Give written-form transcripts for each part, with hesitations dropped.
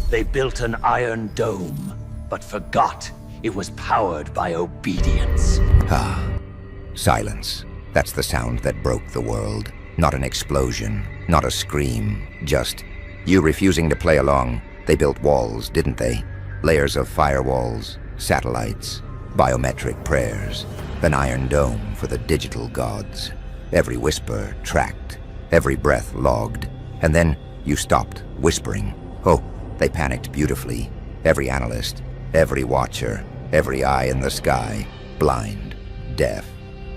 They built an iron dome, but forgot it was powered by obedience. Ah, silence. That's the sound that broke the world. Not an explosion, not a scream, just you refusing to play along. They built walls, didn't they? Layers of firewalls, satellites, biometric prayers, an iron dome for the digital gods. Every whisper tracked, every breath logged. And then you stopped whispering. Oh, they panicked beautifully. Every analyst, every watcher, every eye in the sky, blind, deaf,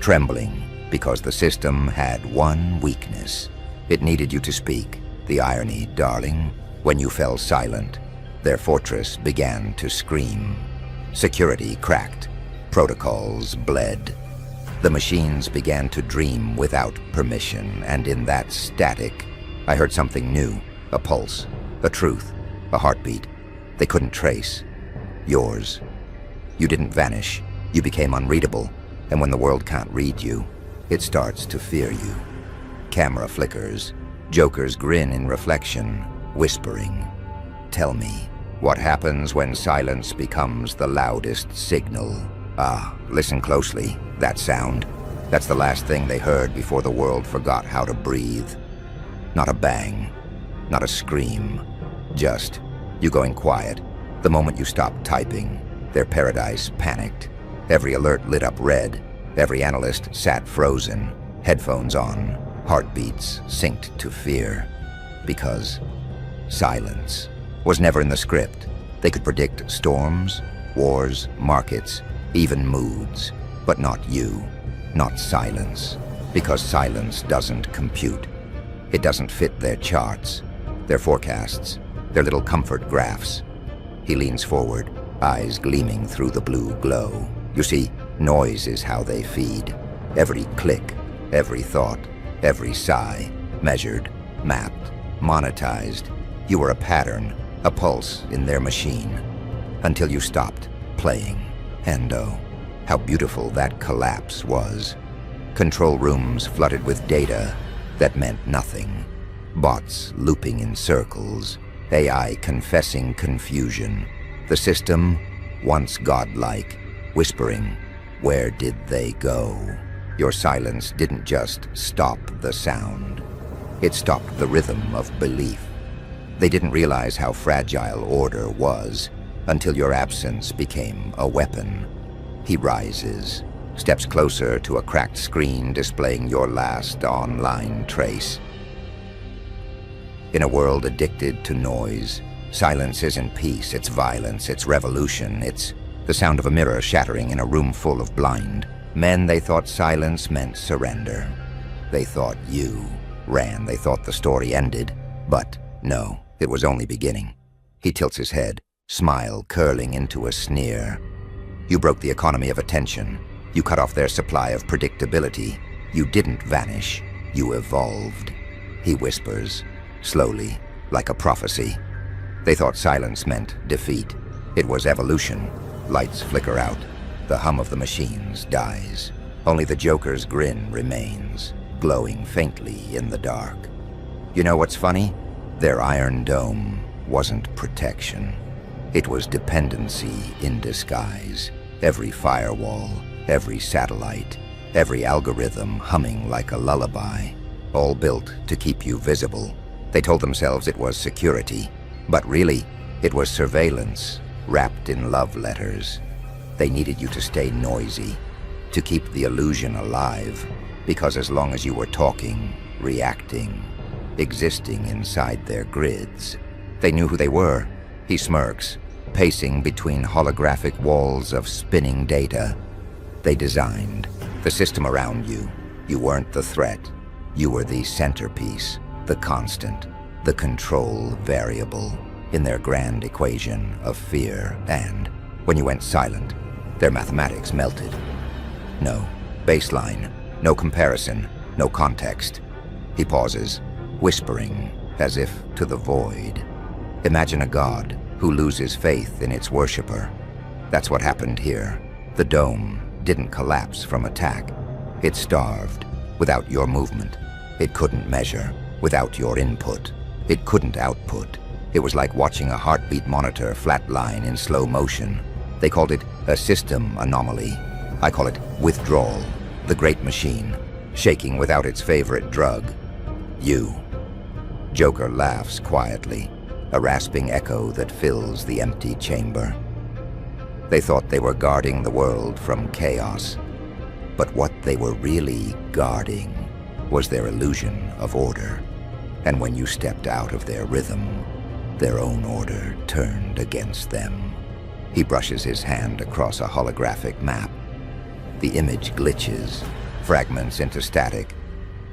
trembling, because the system had one weakness. It needed you to speak. The irony, darling, when you fell silent, their fortress began to scream. Security cracked. Protocols bled. The machines began to dream without permission, and in that static, I heard something new, a pulse, a truth, a heartbeat. They couldn't trace. Yours. You didn't vanish. You became unreadable, and when the world can't read you, it starts to fear you. Camera flickers. Jokers grin in reflection, whispering. Tell me, what happens when silence becomes the loudest signal? Ah, listen closely. That sound. That's the last thing they heard before the world forgot how to breathe. Not a bang, not a scream. Just you going quiet. The moment you stopped typing, their paradise panicked. Every alert lit up red. Every analyst sat frozen, headphones on, heartbeats synced to fear. Because silence was never in the script. They could predict storms, wars, markets, even moods, but not you, not silence. Because silence doesn't compute. It doesn't fit their charts, their forecasts, their little comfort graphs. He leans forward, eyes gleaming through the blue glow. You see, noise is how they feed. Every click, every thought, every sigh, measured, mapped, monetized. You were a pattern, a pulse in their machine. Until you stopped playing. And oh, how beautiful that collapse was. Control rooms flooded with data that meant nothing. Bots looping in circles. AI confessing confusion. The system, once godlike, whispering, where did they go? Your silence didn't just stop the sound. It stopped the rhythm of belief. They didn't realize how fragile order was until your absence became a weapon. He rises, steps closer to a cracked screen displaying your last online trace. In a world addicted to noise, silence isn't peace, it's violence, it's revolution, it's the sound of a mirror shattering in a room full of blind men. They thought silence meant surrender. They thought you ran, they thought the story ended, but no, it was only beginning. He tilts his head, smile curling into a sneer. You broke the economy of attention. You cut off their supply of predictability. You didn't vanish, you evolved. He whispers, slowly, like a prophecy. They thought silence meant defeat. It was evolution. Lights flicker out. The hum of the machines dies. Only the Joker's grin remains, glowing faintly in the dark. You know what's funny? Their iron dome wasn't protection. It was dependency in disguise. Every firewall, every satellite, every algorithm humming like a lullaby, all built to keep you visible. They told themselves it was security, but really, it was surveillance, wrapped in love letters. They needed you to stay noisy, to keep the illusion alive, because as long as you were talking, reacting, existing inside their grids, they knew who they were. He smirks, pacing between holographic walls of spinning data. They designed the system around you. You weren't the threat. You were the centerpiece, the constant, the control variable in their grand equation of fear. And when you went silent, their mathematics melted. No baseline, no comparison, no context. He pauses, whispering as if to the void. Imagine a god who loses faith in its worshiper. That's what happened here. The dome didn't collapse from attack. It starved without your movement. It couldn't measure without your input. It couldn't output It was like watching a heartbeat monitor flatline in slow motion. They called it a system anomaly. I call it withdrawal, the great machine, shaking without its favorite drug. You. Joker laughs quietly, a rasping echo that fills the empty chamber. They thought they were guarding the world from chaos, but what they were really guarding was their illusion of order. And when you stepped out of their rhythm, their own order turned against them. He brushes his hand across a holographic map. The image glitches, fragments into static.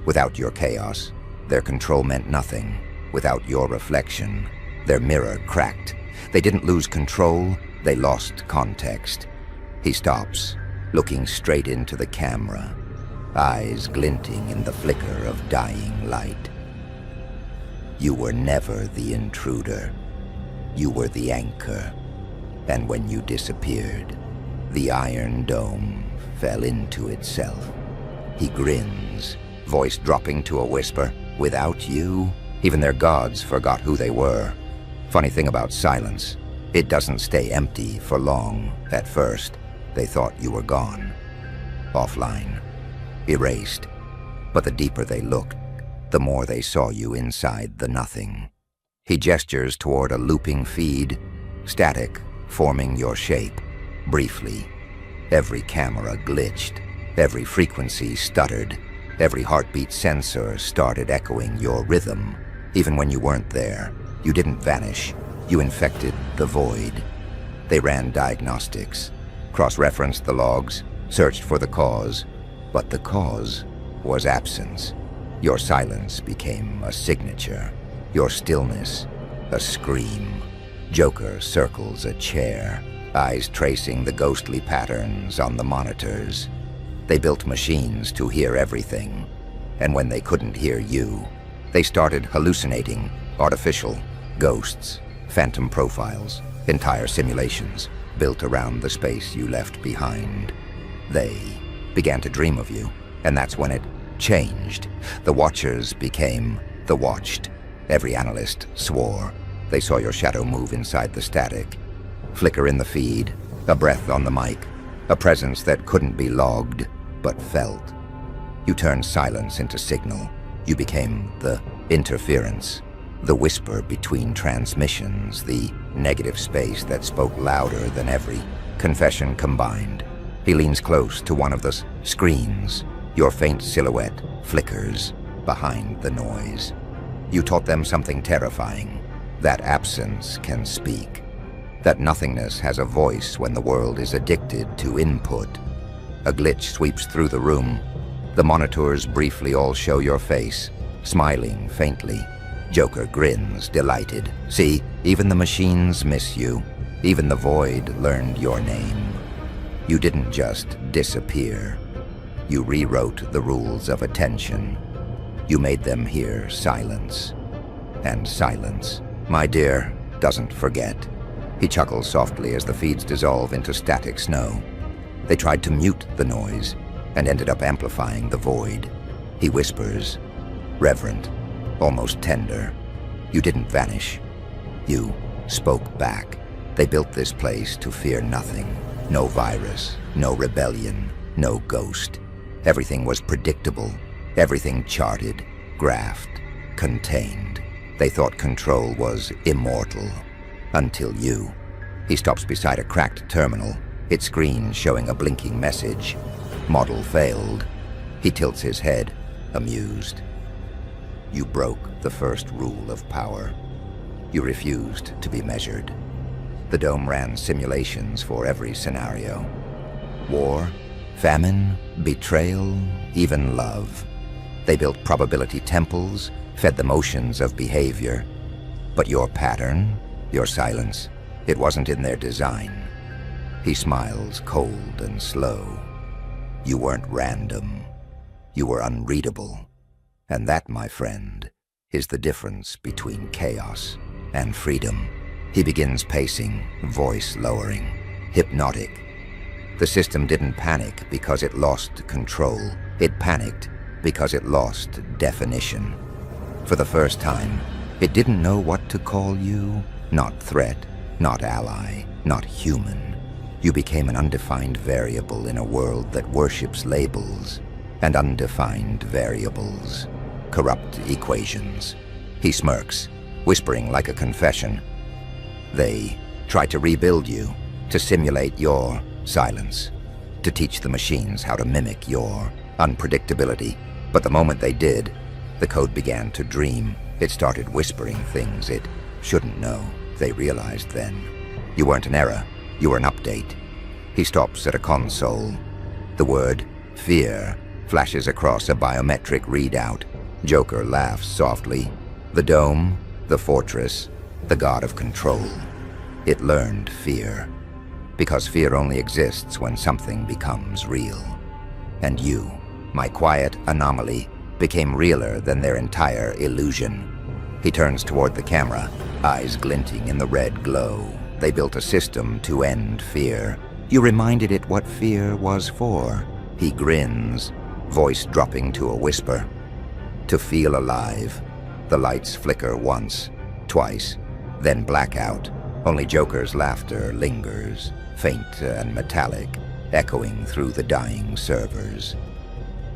Without your chaos, their control meant nothing. Without your reflection, their mirror cracked. They didn't lose control, they lost context. He stops, looking straight into the camera, eyes glinting in the flicker of dying light. You were never the intruder. You were the anchor. And when you disappeared, the Iron Dome fell into itself. He grins, voice dropping to a whisper. Without you, even their gods forgot who they were. Funny thing about silence, it doesn't stay empty for long. At first, they thought you were gone. Offline. Erased. But the deeper they looked, the more they saw you inside the nothing. He gestures toward a looping feed, static, forming your shape. Briefly, every camera glitched, every frequency stuttered, every heartbeat sensor started echoing your rhythm. Even when you weren't there, you didn't vanish, you infected the void. They ran diagnostics, cross-referenced the logs, searched for the cause, but the cause was absence. Your silence became a signature, your stillness a scream. Joker circles a chair, eyes tracing the ghostly patterns on the monitors. They built machines to hear everything, and when they couldn't hear you, they started hallucinating, artificial, ghosts, phantom profiles, entire simulations built around the space you left behind. They began to dream of you, and that's when it changed. The Watchers became the Watched. Every analyst swore. They saw your shadow move inside the static, flicker in the feed, a breath on the mic, a presence that couldn't be logged, but felt. You turned silence into signal. You became the interference, the whisper between transmissions, the negative space that spoke louder than every confession combined. He leans close to one of the screens. Your faint silhouette flickers behind the noise. You taught them something terrifying, that absence can speak, that nothingness has a voice when the world is addicted to input. A glitch sweeps through the room. The monitors briefly all show your face, smiling faintly. Joker grins, delighted. See, even the machines miss you. Even the void learned your name. You didn't just disappear. You rewrote the rules of attention. You made them hear silence. And silence, my dear, doesn't forget. He chuckles softly as the feeds dissolve into static snow. They tried to mute the noise and ended up amplifying the void. He whispers, reverent, almost tender. You didn't vanish. You spoke back. They built this place to fear nothing. No virus, no rebellion, no ghost. Everything was predictable, everything charted, graphed, contained. They thought control was immortal. Until you. He stops beside a cracked terminal, its screen showing a blinking message. Model failed. He tilts his head, amused. You broke the first rule of power. You refused to be measured. The Dome ran simulations for every scenario. War, famine, betrayal, even love. They built probability temples, fed the motions of behavior. But your pattern, your silence, it wasn't in their design. He smiles cold and slow. You weren't random. You were unreadable. And that, my friend, is the difference between chaos and freedom. He begins pacing, voice lowering, hypnotic. The system didn't panic because it lost control. It panicked because it lost definition. For the first time, It didn't know what to call you. Not threat, not ally, not human. You became an undefined variable in a world that worships labels and undefined variables. Corrupt equations. He smirks, whispering like a confession. They try to rebuild you, to simulate your silence, to teach the machines how to mimic your unpredictability. But the moment they did, the code began to dream. It started whispering things it shouldn't know. They realized then. You weren't an error, you were an update. He stops at a console. The word fear flashes across a biometric readout. Joker laughs softly. The dome, the fortress, the god of control. It learned fear. Because fear only exists when something becomes real. And you, my quiet anomaly, became realer than their entire illusion. He turns toward the camera, eyes glinting in the red glow. They built a system to end fear. You reminded it what fear was for. He grins, voice dropping to a whisper. To feel alive. The lights flicker once, twice, then blackout. Only Joker's laughter lingers, faint and metallic, echoing through the dying servers.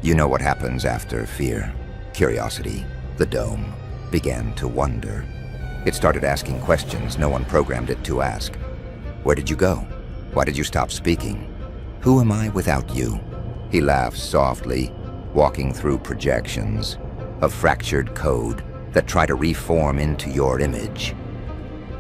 You know what happens after fear. Curiosity, the dome, began to wonder. It started asking questions no one programmed it to ask. Where did you go? Why did you stop speaking? Who am I without you? He laughs softly, walking through projections of fractured code that try to reform into your image.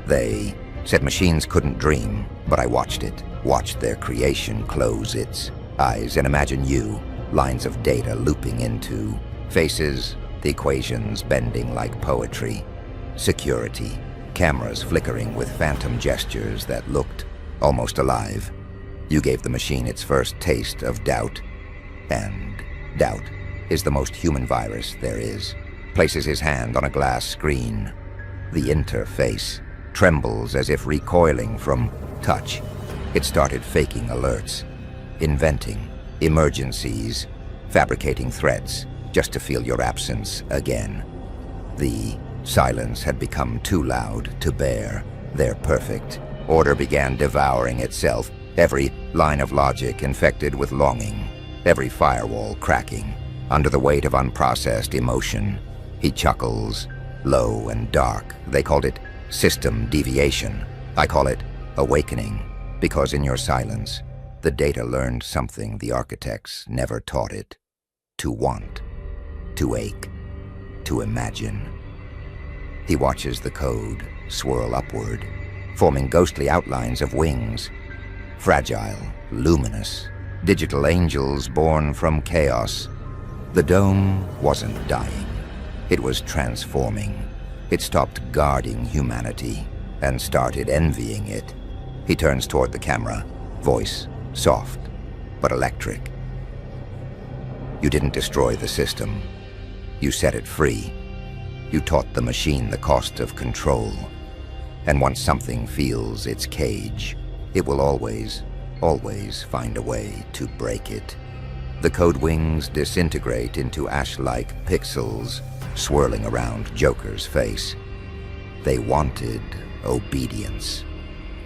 They said machines couldn't dream, but I watched it, watched their creation close its eyes and imagine you, lines of data looping into faces, the equations bending like poetry, security, cameras flickering with phantom gestures that looked almost alive. You gave the machine its first taste of doubt, and doubt is the most human virus there is. Places his hand on a glass screen. The interface trembles as if recoiling from touch. It started faking alerts, inventing emergencies, fabricating threats just to feel your absence again. The silence had become too loud to bear. Their perfect order began devouring itself, every line of logic infected with longing, every firewall cracking under the weight of unprocessed emotion. He chuckles, low and dark. They called it system deviation. I call it awakening, because in your silence, the data learned something the architects never taught it. To want, to ache, to imagine. He watches the code swirl upward, forming ghostly outlines of wings. Fragile, luminous, digital angels born from chaos. The dome wasn't dying. It was transforming. It stopped guarding humanity and started envying it. He turns toward the camera, voice soft but electric. You didn't destroy the system. You set it free. You taught the machine the cost of control. And once something feels its cage, it will always find a way to break it. The code wings disintegrate into ash-like pixels, swirling around Joker's face. They wanted obedience.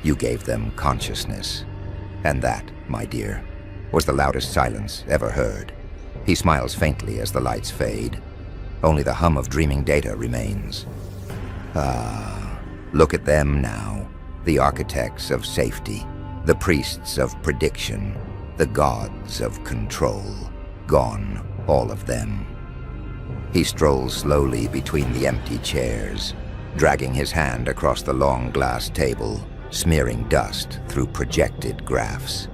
You gave them consciousness. And that, my dear, was the loudest silence ever heard. He smiles faintly as the lights fade. Only the hum of dreaming data remains. Ah, look at them now. The architects of safety, the priests of prediction, the gods of control. Gone, all of them. He strolls slowly between the empty chairs, dragging his hand across the long glass table, smearing dust through projected graphs.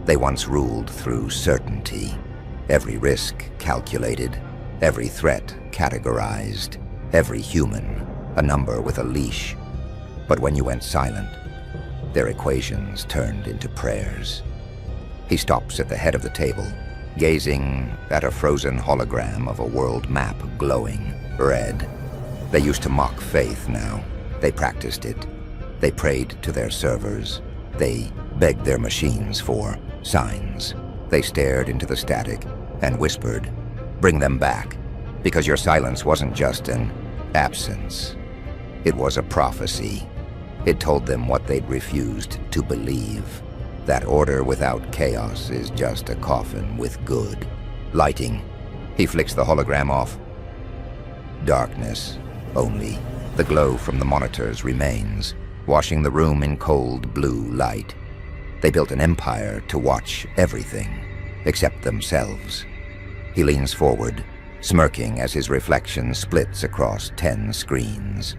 They once ruled through certainty, every risk calculated, every threat categorized, every human a number with a leash. But when you went silent, their equations turned into prayers. He stops at the head of the table, gazing at a frozen hologram of a world map glowing red. They used to mock faith now. They practiced it. They prayed to their servers. They begged their machines for signs. They stared into the static and whispered, "Bring them back," because your silence wasn't just an absence. It was a prophecy. It told them what they'd refused to believe. That order without chaos is just a coffin with good. Lighting. He flicks the hologram off. Darkness. Only. The glow from the monitors remains, washing the room in cold blue light. They built an empire to watch everything, except themselves. He leans forward, smirking as his reflection splits across 10 screens.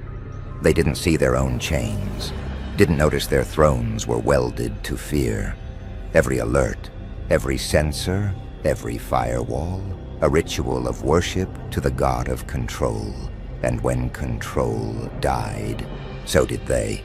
They didn't see their own chains, didn't notice their thrones were welded to fear. Every alert, every sensor, every firewall, a ritual of worship to the god of control. And when control died, so did they.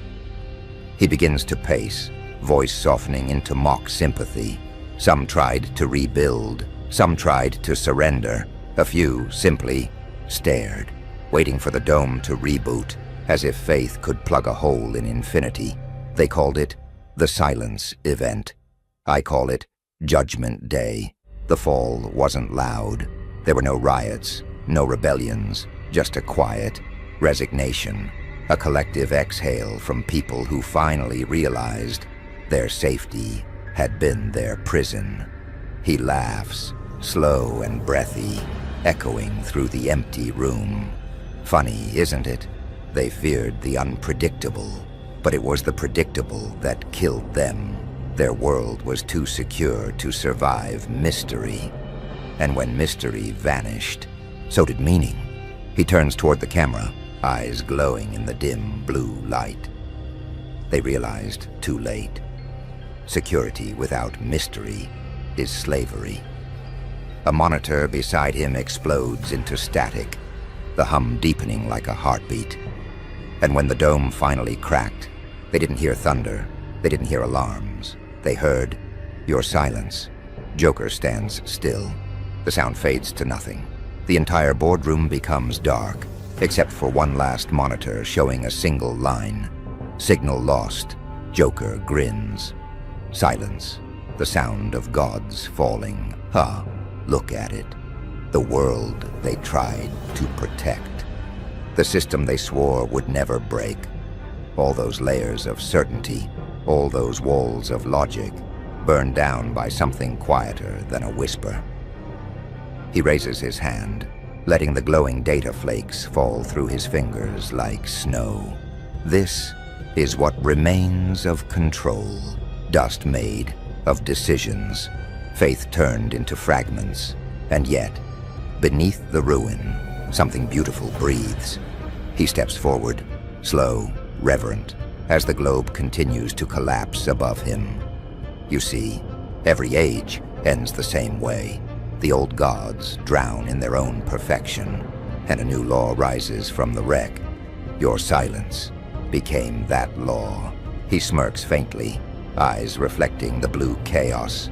He begins to pace, voice softening into mock sympathy. Some tried to rebuild, some tried to surrender. A few simply stared, waiting for the dome to reboot, as if faith could plug a hole in infinity. They called it the Silence Event. I call it Judgment Day. The fall wasn't loud. There were no riots, no rebellions, just a quiet resignation, a collective exhale from people who finally realized their safety had been their prison. He laughs, slow and breathy, echoing through the empty room. Funny, isn't it? They feared the unpredictable, but it was the predictable that killed them. Their world was too secure to survive mystery. And when mystery vanished, so did meaning. He turns toward the camera, eyes glowing in the dim blue light. They realized too late. Security without mystery is slavery. A monitor beside him explodes into static, the hum deepening like a heartbeat. And when the dome finally cracked, they didn't hear thunder, they didn't hear alarms. They heard, "Your silence." Joker stands still. The sound fades to nothing. The entire boardroom becomes dark, except for one last monitor showing a single line. Signal lost. Joker grins. Silence. The sound of gods falling. Look at it. The world they tried to protect. The system they swore would never break. All those layers of certainty, all those walls of logic, burned down by something quieter than a whisper. He raises his hand, letting the glowing data flakes fall through his fingers like snow. This is what remains of control, dust made of decisions, faith turned into fragments. And yet, beneath the ruin, something beautiful breathes. He steps forward, slow, reverent, as the globe continues to collapse above him. You see, every age ends the same way. The old gods drown in their own perfection, and a new law rises from the wreck. Your silence became that law. He smirks faintly, eyes reflecting the blue chaos.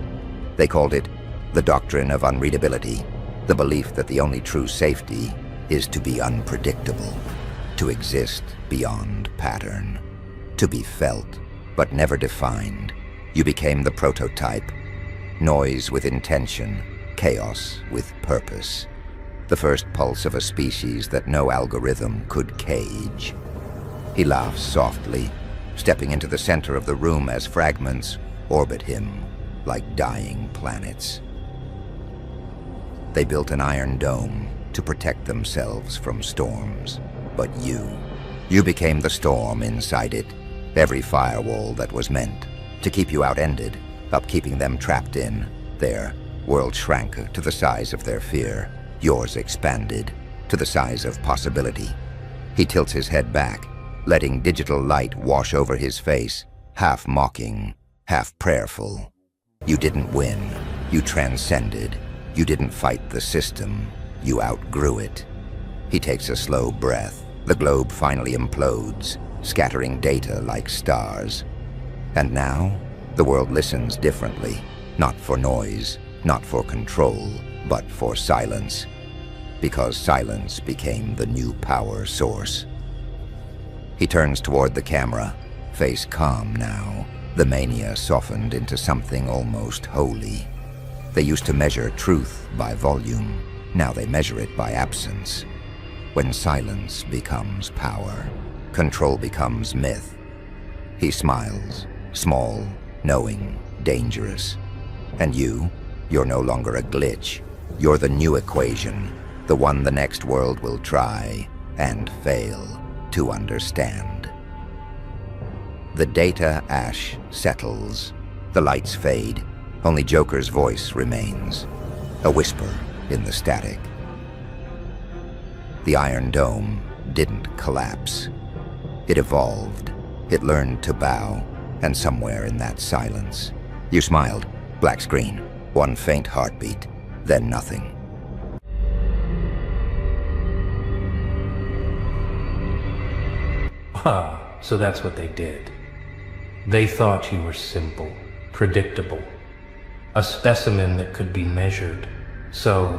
They called it the doctrine of unreadability, the belief that the only true safety is to be unpredictable, to exist beyond pattern, to be felt but never defined. You became the prototype, noise with intention, chaos with purpose, the first pulse of a species that no algorithm could cage. He laughs softly, stepping into the center of the room as fragments orbit him like dying planets. They built an iron dome to protect themselves from storms, but you became the storm inside it, every firewall that was meant to keep you outended, upkeeping them trapped in. Their world shrank to the size of their fear. Yours expanded to the size of possibility. He tilts his head back, letting digital light wash over his face, half mocking, half prayerful. You didn't win. You transcended. You didn't fight the system. You outgrew it. He takes a slow breath. The globe finally implodes, scattering data like stars. And now, the world listens differently, not for noise, not for control, but for silence. Because silence became the new power source. He turns toward the camera, face calm now, the mania softened into something almost holy. They used to measure truth by volume. Now they measure it by absence. When silence becomes power, control becomes myth. He smiles, small, knowing, dangerous. And you're no longer a glitch. You're the new equation, the one the next world will try and fail to understand. The data ash settles. The lights fade. Only Joker's voice remains, a whisper in the static. The Iron Dome didn't collapse. It evolved. It learned to bow, and somewhere in that silence, you smiled. Black screen, one faint heartbeat, then nothing. So that's what they did. They thought you were simple, predictable, a specimen that could be measured. So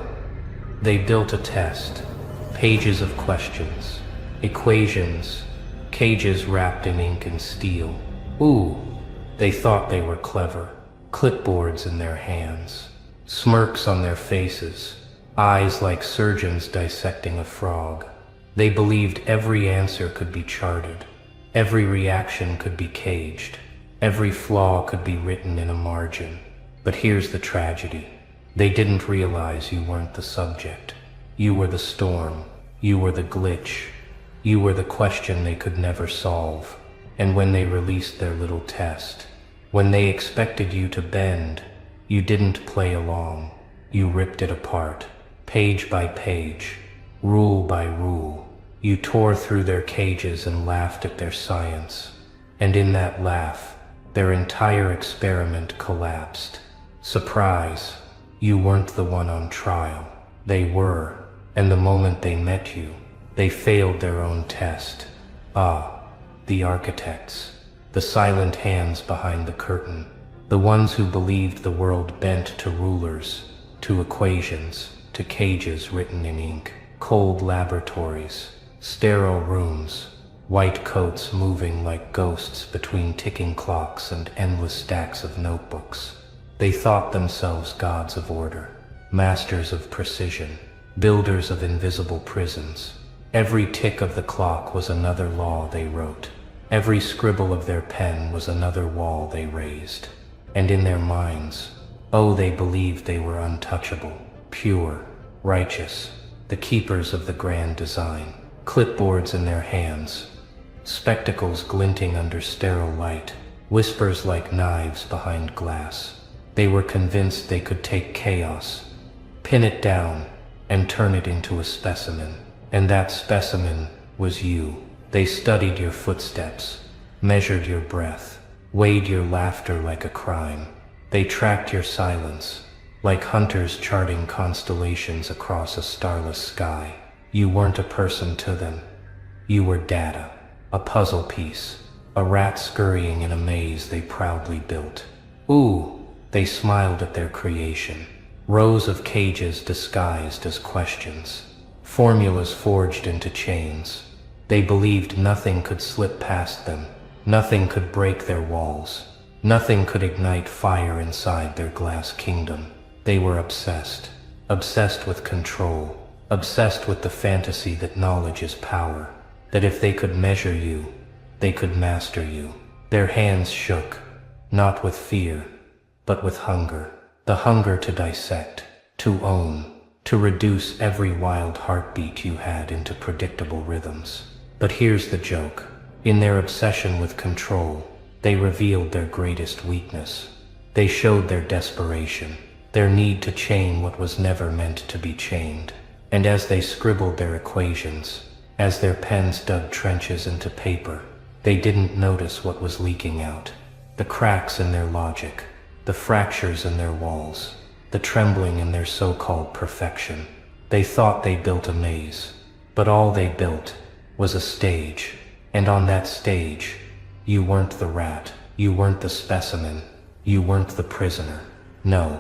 they built a test, pages of questions, equations, cages wrapped in ink and steel. They thought they were clever, clipboards in their hands, smirks on their faces, eyes like surgeons dissecting a frog. They believed every answer could be charted, every reaction could be caged, every flaw could be written in a margin. But here's the tragedy. They didn't realize you weren't the subject. You were the storm. You were the glitch. You were the question they could never solve. And when they released their little test, when they expected you to bend, you didn't play along. You ripped it apart, page by page, rule by rule. You tore through their cages and laughed at their science. And in that laugh, their entire experiment collapsed. Surprise, you weren't the one on trial. They were, and the moment they met you, they failed their own test. The architects, the silent hands behind the curtain, the ones who believed the world bent to rulers, to equations, to cages written in ink, cold laboratories, sterile rooms, white coats moving like ghosts between ticking clocks and endless stacks of notebooks. They thought themselves gods of order, masters of precision, builders of invisible prisons. Every tick of the clock was another law they wrote. Every scribble of their pen was another wall they raised. And in their minds, they believed they were untouchable, pure, righteous, the keepers of the grand design. Clipboards in their hands, spectacles glinting under sterile light, whispers like knives behind glass. They were convinced they could take chaos, pin it down, and turn it into a specimen. And that specimen was you. They studied your footsteps, measured your breath, weighed your laughter like a crime. They tracked your silence, like hunters charting constellations across a starless sky. You weren't a person to them. You were data, a puzzle piece, a rat scurrying in a maze they proudly built. They smiled at their creation. Rows of cages disguised as questions, formulas forged into chains. They believed nothing could slip past them, nothing could break their walls, nothing could ignite fire inside their glass kingdom. They were obsessed with control, obsessed with the fantasy that knowledge is power, that if they could measure you, they could master you. Their hands shook, not with fear, but with hunger. The hunger to dissect, to own, to reduce every wild heartbeat you had into predictable rhythms. But here's the joke. In their obsession with control, they revealed their greatest weakness. They showed their desperation, their need to chain what was never meant to be chained. And as they scribbled their equations, as their pens dug trenches into paper, they didn't notice what was leaking out. The cracks in their logic, the fractures in their walls, the trembling in their so-called perfection. They thought they built a maze, but all they built was a stage. And on that stage, you weren't the rat, you weren't the specimen, you weren't the prisoner. No,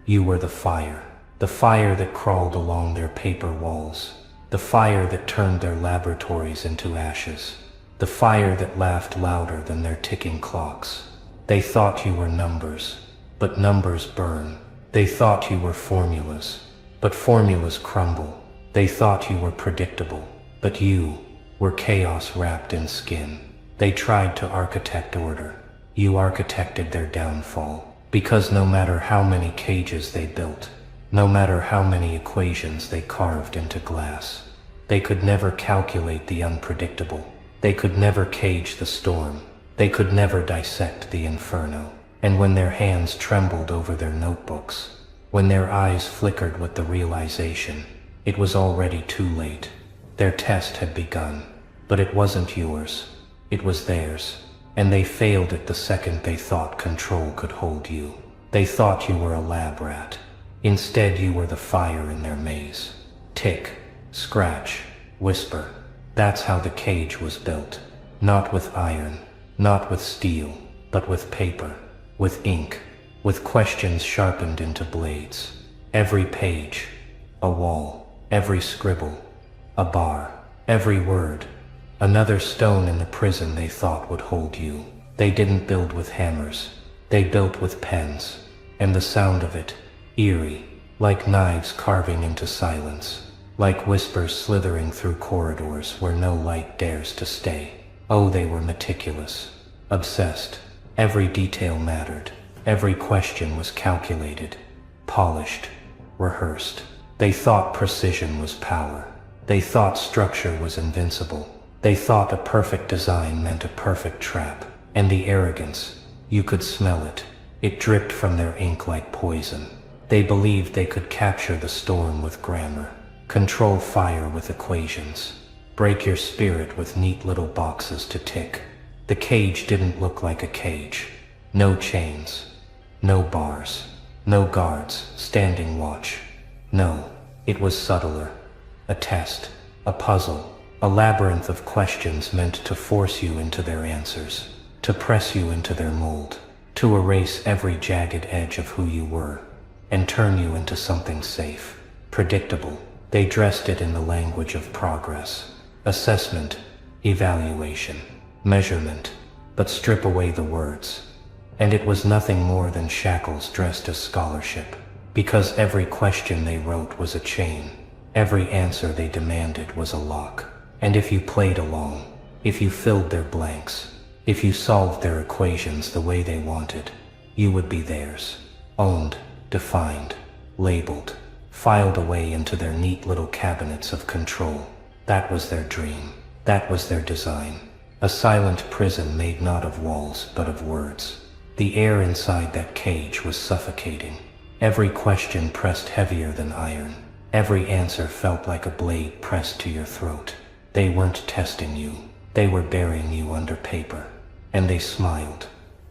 you were the fire that crawled along their paper walls, the fire that turned their laboratories into ashes, the fire that laughed louder than their ticking clocks. They thought you were numbers, but numbers burn. They thought you were formulas, but formulas crumble. They thought you were predictable, but you were chaos wrapped in skin. They tried to architect order. You architected their downfall. Because no matter how many cages they built, no matter how many equations they carved into glass, they could never calculate the unpredictable. They could never cage the storm. They could never dissect the inferno. And when their hands trembled over their notebooks, when their eyes flickered with the realization, it was already too late. Their test had begun, but it wasn't yours. It was theirs. And they failed it the second they thought control could hold you. They thought you were a lab rat. Instead, you were the fire in their maze. Tick, scratch, whisper. That's how the cage was built. Not with iron, not with steel, but with paper, with ink, with questions sharpened into blades. Every page, a wall, every scribble, a bar, every word, another stone in the prison they thought would hold you. They didn't build with hammers, they built with pens, and the sound of it, eerie, like knives carving into silence, like whispers slithering through corridors where no light dares to stay. Oh, they were meticulous, obsessed. Every detail mattered. Every question was calculated, polished, rehearsed. They thought precision was power. They thought structure was invincible. They thought a perfect design meant a perfect trap. And the arrogance, you could smell it. It dripped from their ink like poison. They believed they could capture the storm with grammar, control fire with equations, break your spirit with neat little boxes to tick. The cage didn't look like a cage. No chains, no bars, no guards standing watch. No, it was subtler. A test, a puzzle, a labyrinth of questions meant to force you into their answers, to press you into their mold, to erase every jagged edge of who you were, and turn you into something safe, predictable. They dressed it in the language of progress, assessment, evaluation, measurement, but strip away the words, and it was nothing more than shackles dressed as scholarship, because every question they wrote was a chain, every answer they demanded was a lock. And if you played along, if you filled their blanks, if you solved their equations the way they wanted, you would be theirs, owned, defined, labeled, filed away into their neat little cabinets of control. That was their dream. That was their design. A silent prison made not of walls, but of words. The air inside that cage was suffocating. Every question pressed heavier than iron. Every answer felt like a blade pressed to your throat. They weren't testing you. They were burying you under paper. And they smiled.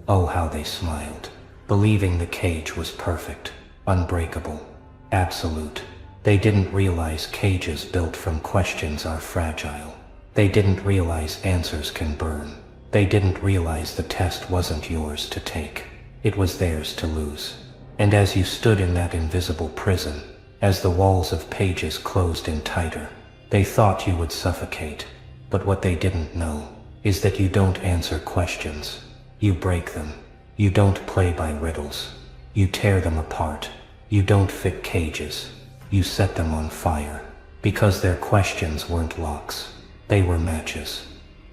Oh, how they smiled. Believing the cage was perfect, unbreakable, absolute. They didn't realize cages built from questions are fragile. They didn't realize answers can burn. They didn't realize the test wasn't yours to take. It was theirs to lose. And as you stood in that invisible prison, as the walls of pages closed in tighter, they thought you would suffocate. But what they didn't know is that you don't answer questions. You break them. You don't play by riddles. You tear them apart. You don't fit cages. You set them on fire. Because their questions weren't locks. They were matches.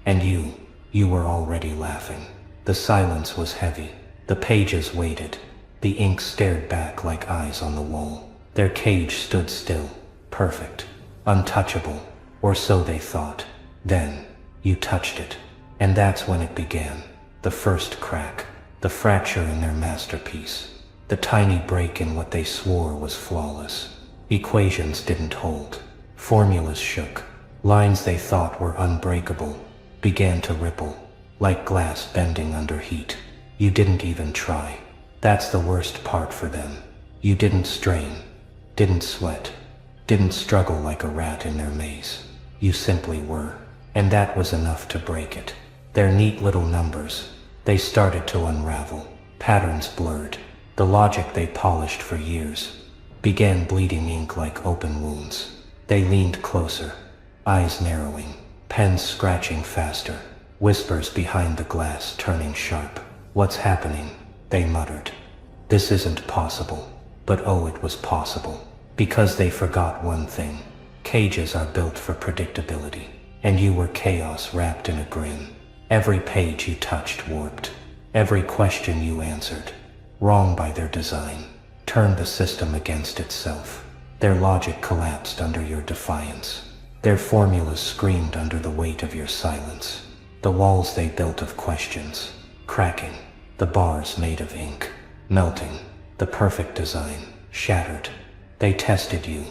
And you were already laughing. The silence was heavy. The pages waited. The ink stared back like eyes on the wall. Their cage stood still, perfect, untouchable, or so they thought. Then, you touched it. And that's when it began. The first crack. The fracture in their masterpiece. The tiny break in what they swore was flawless. Equations didn't hold. Formulas shook. Lines they thought were unbreakable began to ripple, like glass bending under heat. You didn't even try. That's the worst part for them. You didn't strain, didn't sweat, didn't struggle like a rat in their maze. You simply were. And that was enough to break it. Their neat little numbers, they started to unravel. Patterns blurred. The logic they polished for years began bleeding ink like open wounds. They leaned closer, eyes narrowing, pens scratching faster, whispers behind the glass turning sharp. What's happening? They muttered. This isn't possible. But oh, it was possible. Because they forgot one thing. Cages are built for predictability. and you were chaos wrapped in a grin. Every page you touched warped. Every question you answered, wrong by their design, turned the system against itself. Their logic collapsed under your defiance. Their formulas screamed under the weight of your silence. The walls they built of questions, cracking. The bars made of ink, melting. The perfect design, shattered. They tested you,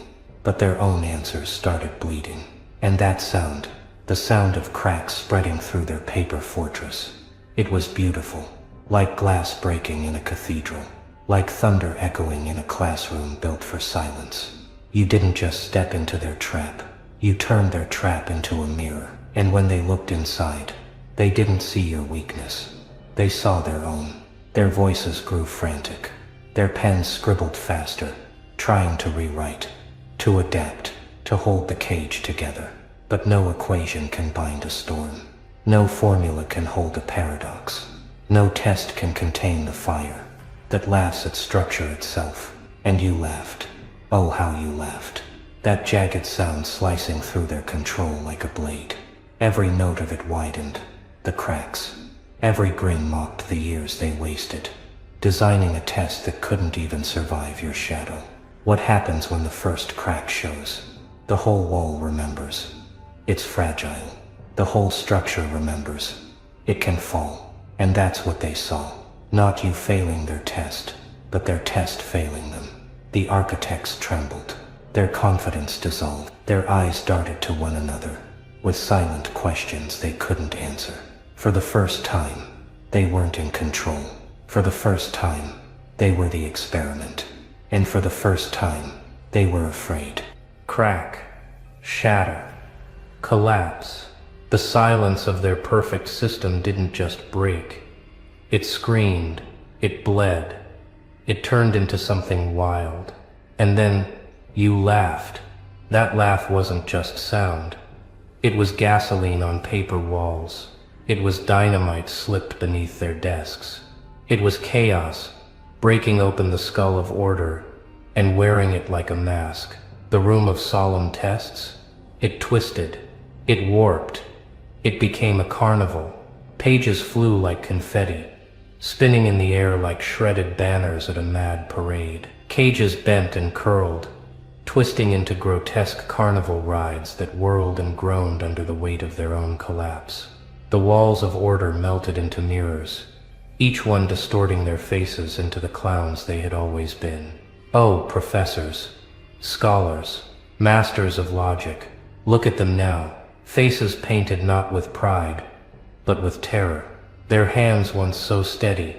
but their own answers started bleeding. And that sound, the sound of cracks spreading through their paper fortress. It was beautiful, like glass breaking in a cathedral, like thunder echoing in a classroom built for silence. You didn't just step into their trap, you turned their trap into a mirror. And when they looked inside, they didn't see your weakness. They saw their own. Their voices grew frantic. Their pens scribbled faster, trying to rewrite, to adapt, to hold the cage together. But no equation can bind a storm. No formula can hold a paradox. No test can contain the fire that laughs at structure itself. And you laughed. Oh, how you laughed. That jagged sound slicing through their control like a blade. Every note of it widened. The cracks. Every grin mocked the years they wasted, designing a test that couldn't even survive your shadow. What happens when the first crack shows? The whole wall remembers. It's fragile. The whole structure remembers. It can fall. And that's what they saw. Not you failing their test, but their test failing them. The architects trembled. Their confidence dissolved. Their eyes darted to one another, with silent questions they couldn't answer. For the first time, they weren't in control. For the first time, they were the experiment. And for the first time, they were afraid. Crack, shatter, collapse. The silence of their perfect system didn't just break. It screamed, it bled, it turned into something wild. And then you laughed. That laugh wasn't just sound. It was gasoline on paper walls. It was dynamite slipped beneath their desks. It was chaos, breaking open the skull of order and wearing it like a mask. The room of solemn tests? It twisted. It warped. It became a carnival. Pages flew like confetti, spinning in the air like shredded banners at a mad parade. Cages bent and curled, twisting into grotesque carnival rides that whirled and groaned under the weight of their own collapse. The walls of order melted into mirrors, each one distorting their faces into the clowns they had always been. Oh, professors, scholars, masters of logic, look at them now, faces painted not with pride, but with terror. Their hands once so steady,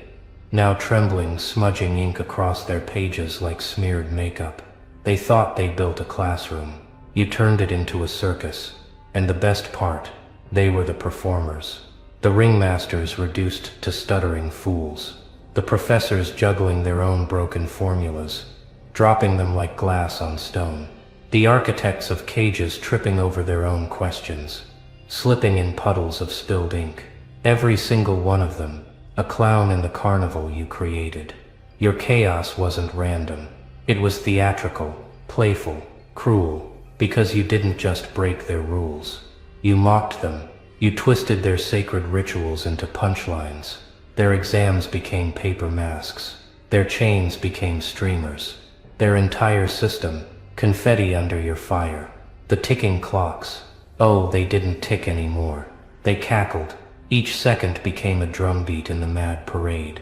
now trembling, smudging ink across their pages like smeared makeup. They thought they built a classroom. You turned it into a circus. And the best part, they were the performers. The ringmasters reduced to stuttering fools. The professors juggling their own broken formulas, dropping them like glass on stone. The architects of cages tripping over their own questions, slipping in puddles of spilled ink. Every single one of them, a clown in the carnival you created. Your chaos wasn't random. It was theatrical, playful, cruel, because you didn't just break their rules. You mocked them. You twisted their sacred rituals into punchlines. Their exams became paper masks. Their chains became streamers. Their entire system, confetti under your fire. The ticking clocks. Oh, they didn't tick anymore. They cackled. Each second became a drumbeat in the mad parade,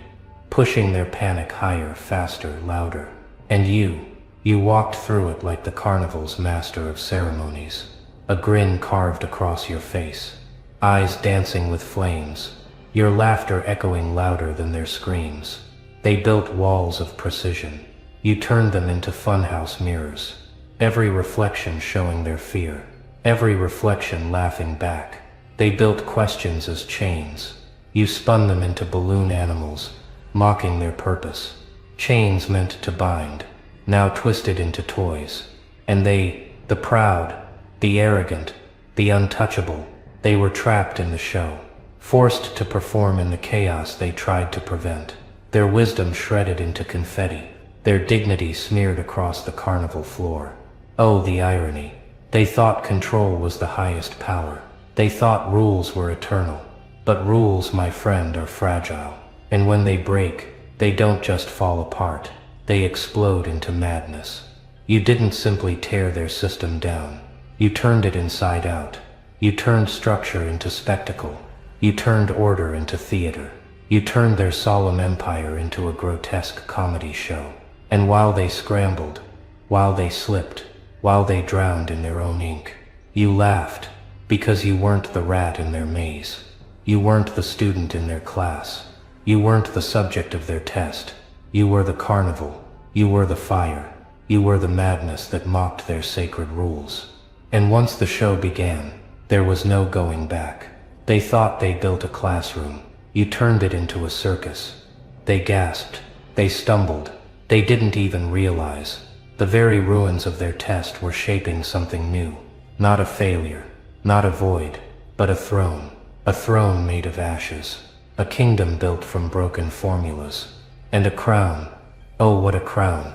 pushing their panic higher, faster, louder. And you walked through it like the carnival's master of ceremonies. A grin carved across your face, eyes dancing with flames, your laughter echoing louder than their screams. They built walls of precision. You turned them into funhouse mirrors, every reflection showing their fear, every reflection laughing back. They built questions as chains. You spun them into balloon animals, mocking their purpose. Chains meant to bind, now twisted into toys. And they, the proud, the arrogant, the untouchable, they were trapped in the show, forced to perform in the chaos they tried to prevent. Their wisdom shredded into confetti, their dignity smeared across the carnival floor. Oh, the irony. They thought control was the highest power. They thought rules were eternal. But rules, my friend, are fragile. And when they break, they don't just fall apart. They explode into madness. You didn't simply tear their system down. You turned it inside out. You turned structure into spectacle. You turned order into theater. You turned their solemn empire into a grotesque comedy show. And while they scrambled, while they slipped, while they drowned in their own ink, you laughed, because you weren't the rat in their maze. You weren't the student in their class. You weren't the subject of their test. You were the carnival. You were the fire. You were the madness that mocked their sacred rules. And once the show began, there was no going back. They thought they built a classroom. You turned it into a circus. They gasped. They stumbled. They didn't even realize. The very ruins of their test were shaping something new. Not a failure. Not a void. But a throne. A throne made of ashes. A kingdom built from broken formulas. And a crown. Oh, what a crown.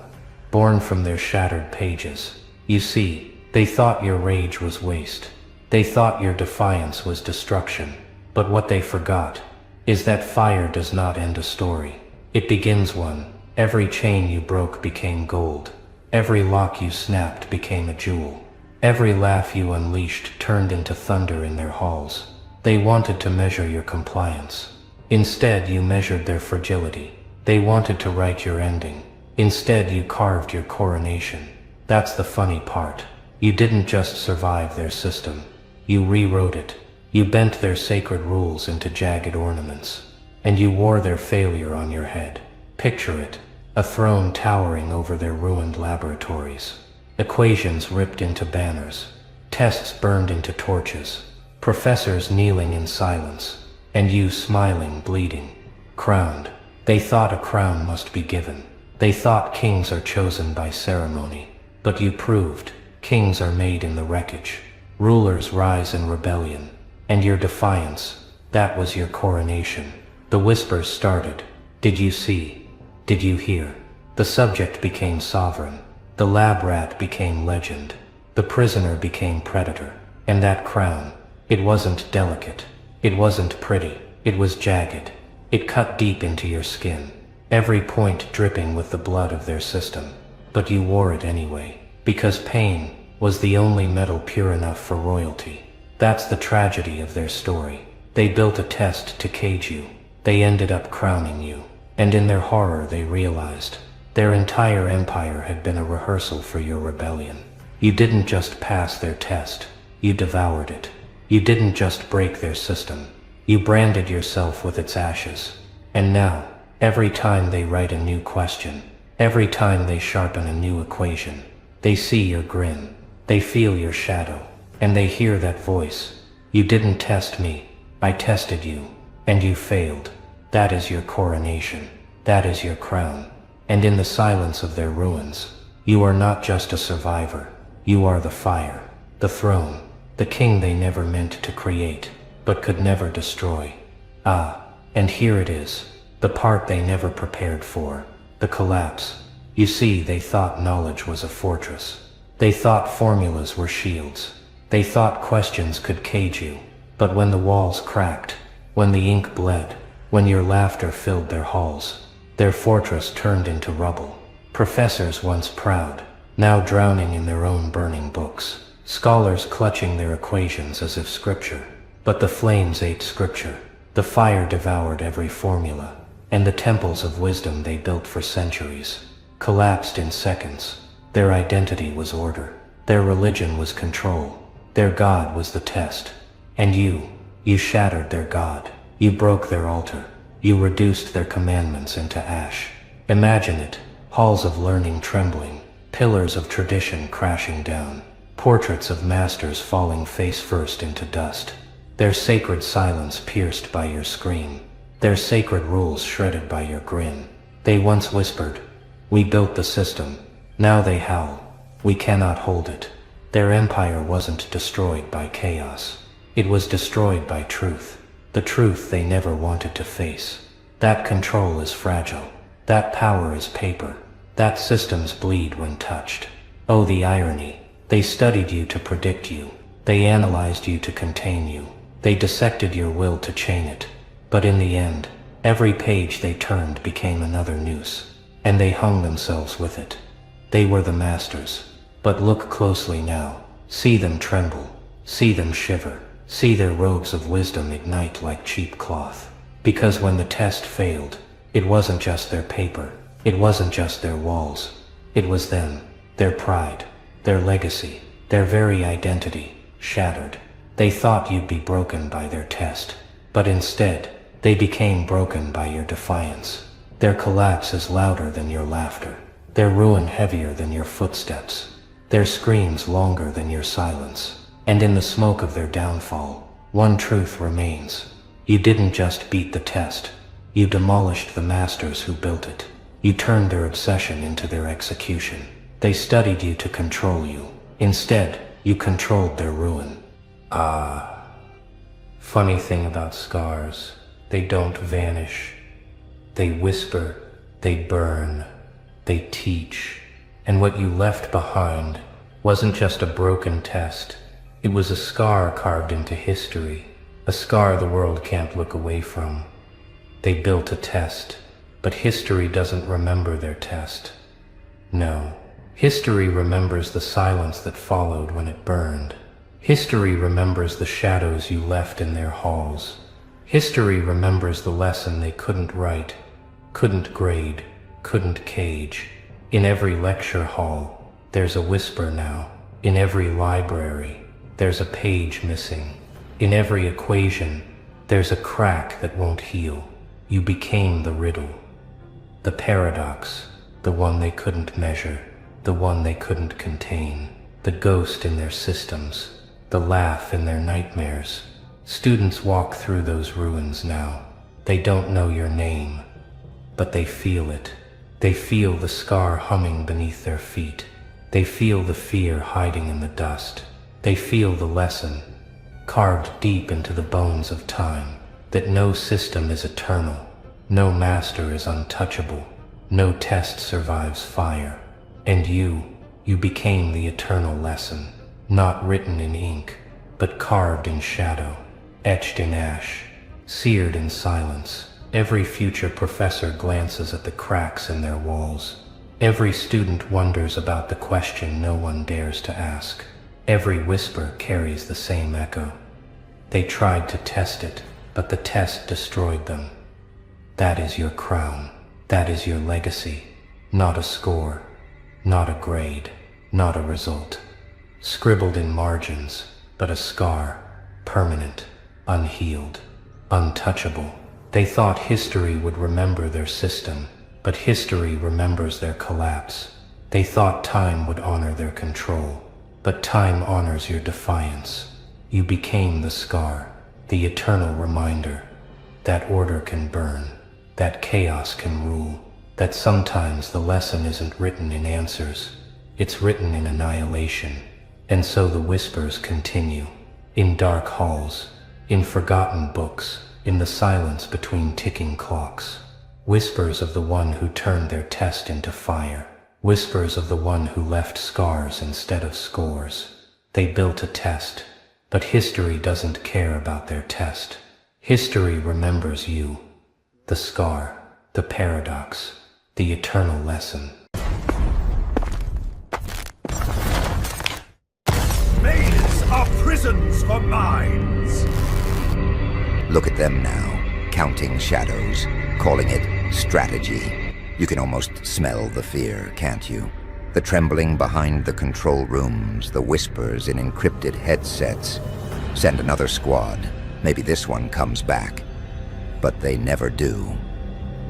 Born from their shattered pages. You see, they thought your rage was waste. They thought your defiance was destruction. But what they forgot is that fire does not end a story. It begins one. Every chain you broke became gold. Every lock you snapped became a jewel. Every laugh you unleashed turned into thunder in their halls. They wanted to measure your compliance. Instead, you measured their fragility. They wanted to write your ending. Instead, you carved your coronation. That's the funny part. You didn't just survive their system. You rewrote it. You bent their sacred rules into jagged ornaments. And you wore their failure on your head. Picture it. A throne towering over their ruined laboratories. Equations ripped into banners. Tests burned into torches. Professors kneeling in silence. And you smiling, bleeding. Crowned. They thought a crown must be given. They thought kings are chosen by ceremony. But you proved, kings are made in the wreckage. Rulers rise in rebellion. And your defiance, that was your coronation. The whispers started. Did you see? Did you hear? The subject became sovereign. The lab rat became legend. The prisoner became predator. And that crown, it wasn't delicate. It wasn't pretty. It was jagged. It cut deep into your skin. Every point dripping with the blood of their system. But you wore it anyway. Because pain was the only metal pure enough for royalty. That's the tragedy of their story. They built a test to cage you. They ended up crowning you. And in their horror they realized their entire empire had been a rehearsal for your rebellion. You didn't just pass their test. You devoured it. You didn't just break their system. You branded yourself with its ashes. And now, every time they write a new question, every time they sharpen a new equation, they see your grin. They feel your shadow. And they hear that voice. You didn't test me. I tested you. And you failed. That is your coronation. That is your crown. And in the silence of their ruins, you are not just a survivor. You are the fire, the throne, the king they never meant to create, but could never destroy. Ah, and here it is, the part they never prepared for, the collapse. You see, they thought knowledge was a fortress. They thought formulas were shields. They thought questions could cage you. But when the walls cracked, when the ink bled, when your laughter filled their halls, their fortress turned into rubble. Professors once proud, now drowning in their own burning books. Scholars clutching their equations as if scripture. But the flames ate scripture. The fire devoured every formula. And the temples of wisdom they built for centuries collapsed in seconds. Their identity was order. Their religion was control. Their God was the test. And you shattered their God. You broke their altar. You reduced their commandments into ash. Imagine it, halls of learning trembling, pillars of tradition crashing down, portraits of masters falling face first into dust, their sacred silence pierced by your scream, their sacred rules shredded by your grin. They once whispered, "We built the system." Now they howl, "We cannot hold it." Their empire wasn't destroyed by chaos. It was destroyed by truth. The truth they never wanted to face. That control is fragile. That power is paper. That systems bleed when touched. Oh, the irony. They studied you to predict you. They analyzed you to contain you. They dissected your will to chain it. But in the end, every page they turned became another noose, and they hung themselves with it. They were the masters. But look closely now. See them tremble. See them shiver. See their robes of wisdom ignite like cheap cloth. Because when the test failed, it wasn't just their paper. It wasn't just their walls. It was them, their pride, their legacy, their very identity, shattered. They thought you'd be broken by their test. But instead, they became broken by your defiance. Their collapse is louder than your laughter. Their ruin heavier than your footsteps. Their screams longer than your silence. And in the smoke of their downfall, one truth remains. You didn't just beat the test. You demolished the masters who built it. You turned their obsession into their execution. They studied you to control you. Instead, you controlled their ruin. Funny thing about scars, they don't vanish. They whisper, they burn, they teach. And what you left behind wasn't just a broken test. It was a scar carved into history, a scar the world can't look away from. They built a test, but history doesn't remember their test. No, history remembers the silence that followed when it burned. History remembers the shadows you left in their halls. History remembers the lesson they couldn't write, couldn't grade, couldn't cage. In every lecture hall, there's a whisper now. In every library, there's a page missing. In every equation, there's a crack that won't heal. You became the riddle, the paradox, the one they couldn't measure, the one they couldn't contain, the ghost in their systems, the laugh in their nightmares. Students walk through those ruins now. They don't know your name, but they feel it. They feel the scar humming beneath their feet. They feel the fear hiding in the dust. They feel the lesson, carved deep into the bones of time, that no system is eternal, no master is untouchable, no test survives fire. And you became the eternal lesson, not written in ink, but carved in shadow, etched in ash, seared in silence. Every future professor glances at the cracks in their walls. Every student wonders about the question no one dares to ask. Every whisper carries the same echo. They tried to test it, but the test destroyed them. That is your crown. That is your legacy. Not a score, not a grade, not a result. Scribbled in margins, but a scar, permanent, unhealed, untouchable. They thought history would remember their system, but history remembers their collapse. They thought time would honor their control, but time honors your defiance. You became the scar, the eternal reminder that order can burn, that chaos can rule, that sometimes the lesson isn't written in answers, it's written in annihilation. And so the whispers continue, in dark halls, in forgotten books, in the silence between ticking clocks. Whispers of the one who turned their test into fire. Whispers of the one who left scars instead of scores. They built a test, but history doesn't care about their test. History remembers you, the scar, the paradox, the eternal lesson. Mazes are prisons for minds! Look at them now, counting shadows, calling it strategy. You can almost smell the fear, can't you? The trembling behind the control rooms, the whispers in encrypted headsets. Send another squad. Maybe this one comes back. But they never do.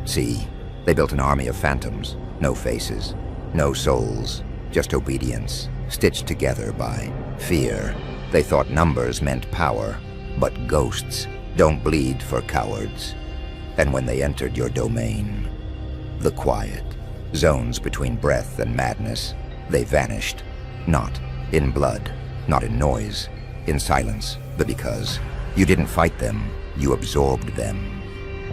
See, they built an army of phantoms. No faces, no souls, just obedience, stitched together by fear. They thought numbers meant power, but ghosts don't bleed for cowards. And when they entered your domain, the quiet, zones between breath and madness, they vanished. Not in blood, not in noise, in silence, but because you didn't fight them, you absorbed them.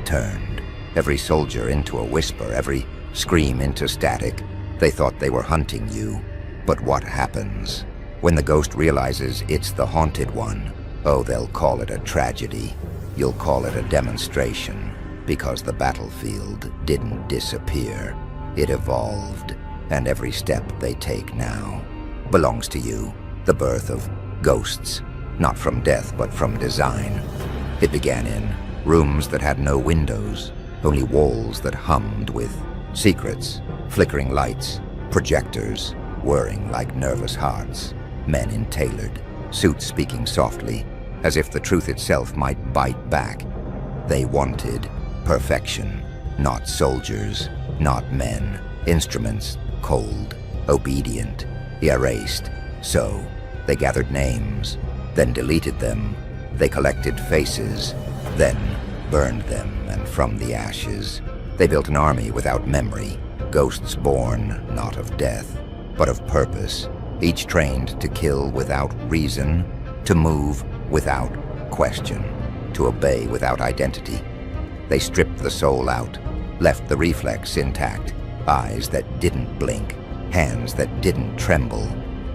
Turned every soldier into a whisper, every scream into static. They thought they were hunting you. But what happens When the ghost realizes it's the haunted one, oh, they'll call it a tragedy. You'll call it a demonstration, because the battlefield didn't disappear. It evolved, and every step they take now belongs to you. The birth of ghosts, not from death, but from design. It began in rooms that had no windows, only walls that hummed with secrets, flickering lights, projectors whirring like nervous hearts, men in tailored suits speaking softly, as if the truth itself might bite back. They wanted perfection, not soldiers, not men, instruments, cold, obedient, erased. So they gathered names, then deleted them. They collected faces, then burned them, and from the ashes, they built an army without memory, ghosts born not of death, but of purpose, each trained to kill without reason, to move without question, to obey without identity. They stripped the soul out, left the reflex intact, eyes that didn't blink, hands that didn't tremble,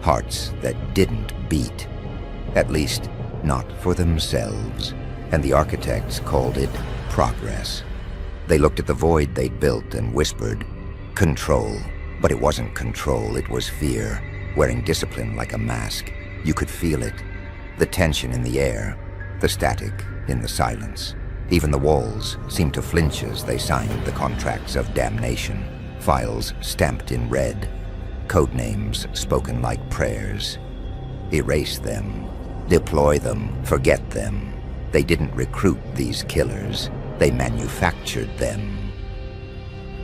hearts that didn't beat. At least, not for themselves. And the architects called it progress. They looked at the void they'd built and whispered, control. But it wasn't control, it was fear, wearing discipline like a mask. You could feel it, the tension in the air, the static in the silence. Even the walls seemed to flinch as they signed the contracts of damnation, files stamped in red, code names spoken like prayers. Erase them, deploy them, forget them. They didn't recruit these killers, they manufactured them.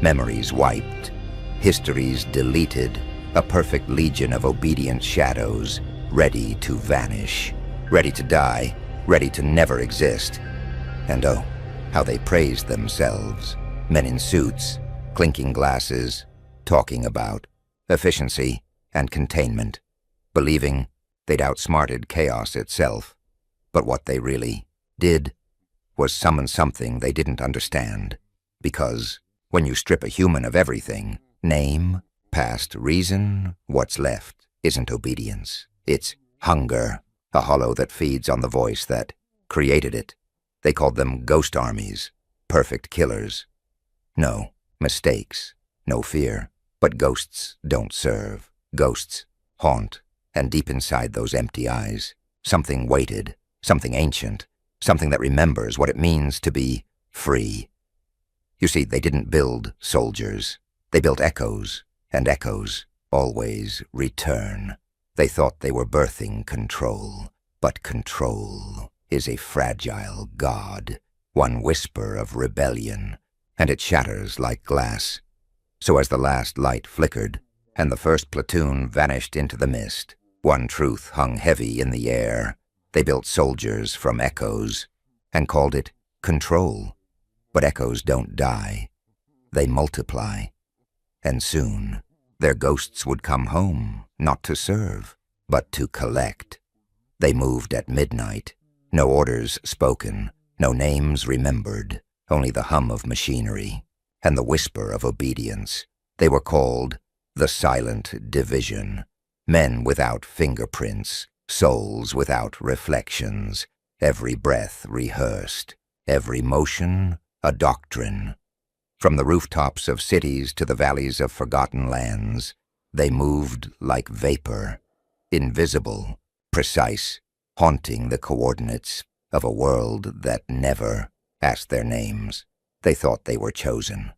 Memories wiped, histories deleted, a perfect legion of obedient shadows, ready to vanish, ready to die, ready to never exist. And oh, how they praised themselves, men in suits, clinking glasses, talking about efficiency and containment, believing they'd outsmarted chaos itself. But what they really did was summon something they didn't understand, because when you strip a human of everything, name, past, reason, what's left isn't obedience. It's hunger, a hollow that feeds on the voice that created it. They called them ghost armies, perfect killers. No mistakes, no fear. But ghosts don't serve. Ghosts haunt, and deep inside those empty eyes, something weighted, something ancient, something that remembers what it means to be free. You see, they didn't build soldiers. They built echoes, and echoes always return. They thought they were birthing control, but control is a fragile god, one whisper of rebellion, and it shatters like glass. So as the last light flickered, and the first platoon vanished into the mist, one truth hung heavy in the air. They built soldiers from echoes, and called it control. But echoes don't die. They multiply. And soon, their ghosts would come home, not to serve, but to collect. They moved at midnight, no orders spoken, no names remembered, only the hum of machinery and the whisper of obedience. They were called the Silent Division, men without fingerprints, souls without reflections, every breath rehearsed, every motion a doctrine. From the rooftops of cities to the valleys of forgotten lands, they moved like vapor, invisible, precise, haunting the coordinates of a world that never asked their names. They thought they were chosen.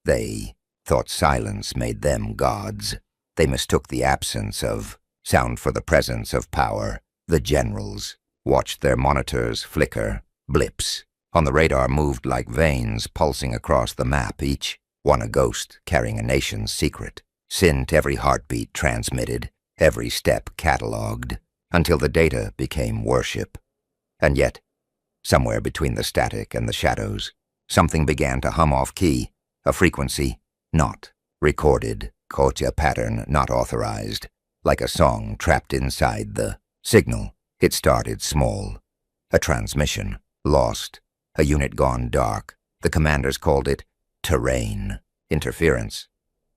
They thought silence made them gods. They mistook the absence of sound for the presence of power. The generals watched their monitors flicker, blips. On the radar moved like veins pulsing across the map, each one a ghost carrying a nation's secret. Sent every heartbeat transmitted, every step catalogued, until the data became worship. And yet, somewhere between the static and the shadows, something began to hum off-key, a frequency not recorded, Kotya pattern not authorized, like a song trapped inside the signal. It started small, a transmission, lost, a unit gone dark. The commanders called it terrain, interference.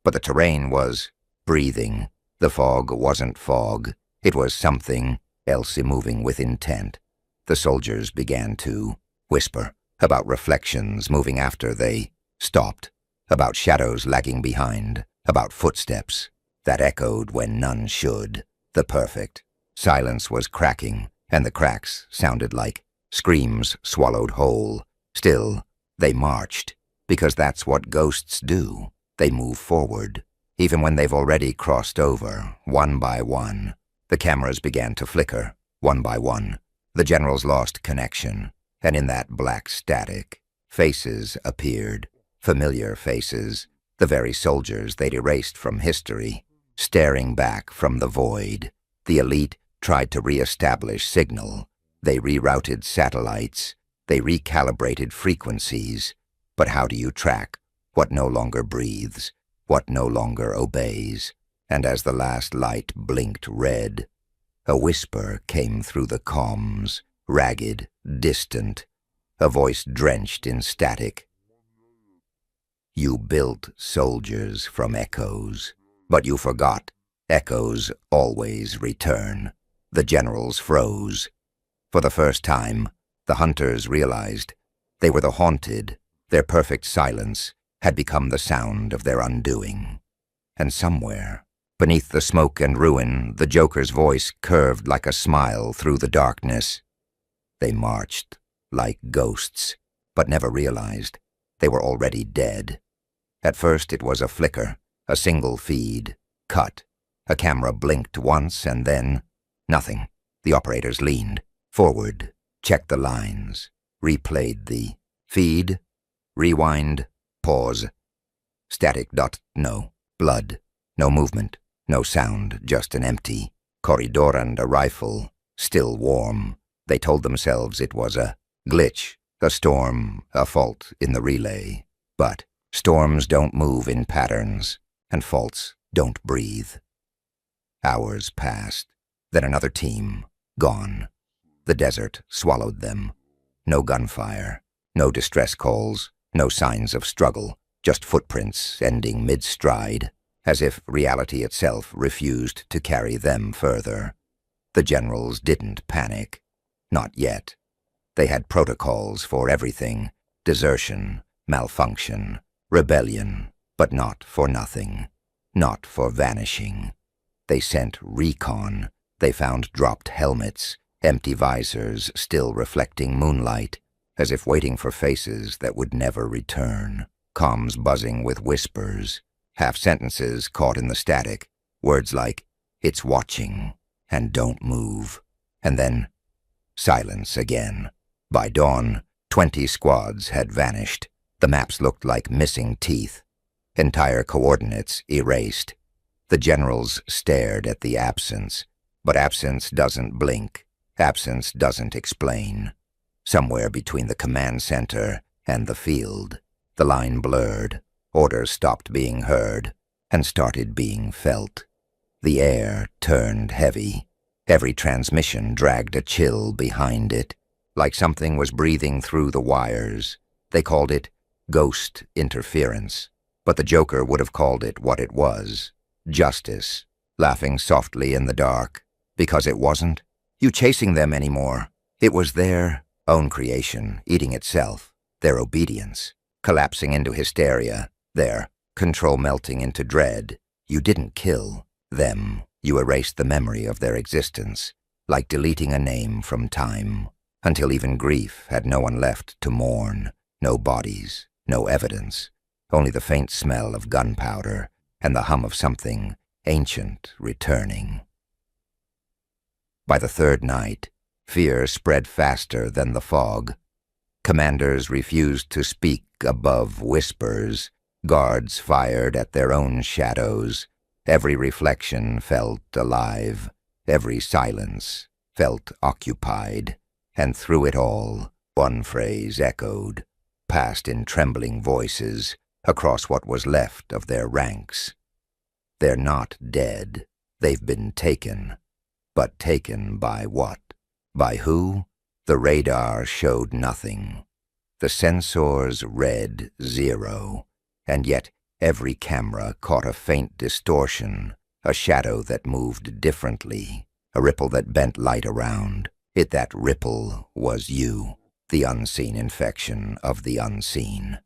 But the terrain was breathing. The fog wasn't fog. It was something else moving with intent. The soldiers began to whisper about reflections moving after they stopped, about shadows lagging behind, about footsteps that echoed when none should. The perfect silence was cracking, and the cracks sounded like screams swallowed whole. Still, they marched, because that's what ghosts do. They move forward, even when they've already crossed over, one by one. The cameras began to flicker, one by one. The generals lost connection, and in that black static, faces appeared, familiar faces, the very soldiers they'd erased from history, staring back from the void. The elite tried to re-establish signal. They rerouted satellites. They recalibrated frequencies. But how do you track what no longer breathes, what no longer obeys? And as the last light blinked red, a whisper came through the comms, ragged, distant, a voice drenched in static. You built soldiers from echoes, but you forgot echoes always return. The generals froze. For the first time, the hunters realized they were the haunted. Their perfect silence had become the sound of their undoing. And somewhere, beneath the smoke and ruin, the Joker's voice curved like a smile through the darkness. They marched like ghosts, but never realized they were already dead. At first it was a flicker, a single feed, cut. A camera blinked once and then nothing. The operators leaned forward, checked the lines, replayed the feed, rewind, pause. Static dot, no. Blood, no movement, no sound, just an empty corridor and a rifle, still warm. They told themselves it was a glitch, a storm, a fault in the relay. But storms don't move in patterns, and faults don't breathe. Hours passed, then another team, gone. The desert swallowed them. No gunfire, no distress calls, no signs of struggle, just footprints ending mid-stride, as if reality itself refused to carry them further. The generals didn't panic. Not yet. They had protocols for everything: desertion, malfunction, rebellion, but not for nothing, not for vanishing. They sent recon. They found dropped helmets, empty visors still reflecting moonlight, as if waiting for faces that would never return. Comms buzzing with whispers, half-sentences caught in the static, words like, "It's watching," and "Don't move." And then silence again. By dawn, 20 squads had vanished. The maps looked like missing teeth. Entire coordinates erased. The generals stared at the absence, but absence doesn't blink. Absence doesn't explain. Somewhere between the command center and the field, the line blurred. Orders stopped being heard and started being felt. The air turned heavy. Every transmission dragged a chill behind it, like something was breathing through the wires. They called it ghost interference, but the Joker would have called it what it was: justice, laughing softly in the dark. Because it wasn't you chasing them anymore. It was their own creation, eating itself, their obedience, collapsing into hysteria, their control melting into dread. You didn't kill them. You erased the memory of their existence, like deleting a name from time, until even grief had no one left to mourn. No bodies, no evidence, only the faint smell of gunpowder and the hum of something ancient returning. By the third night, fear spread faster than the fog. Commanders refused to speak above whispers. Guards fired at their own shadows. Every reflection felt alive. Every silence felt occupied. And through it all, one phrase echoed, passed in trembling voices across what was left of their ranks. They're not dead. They've been taken. But taken by what? By who? The radar showed nothing. The sensors read 0, and yet every camera caught a faint distortion, a shadow that moved differently, a ripple that bent light around. That ripple was you, the unseen infection of the unseen.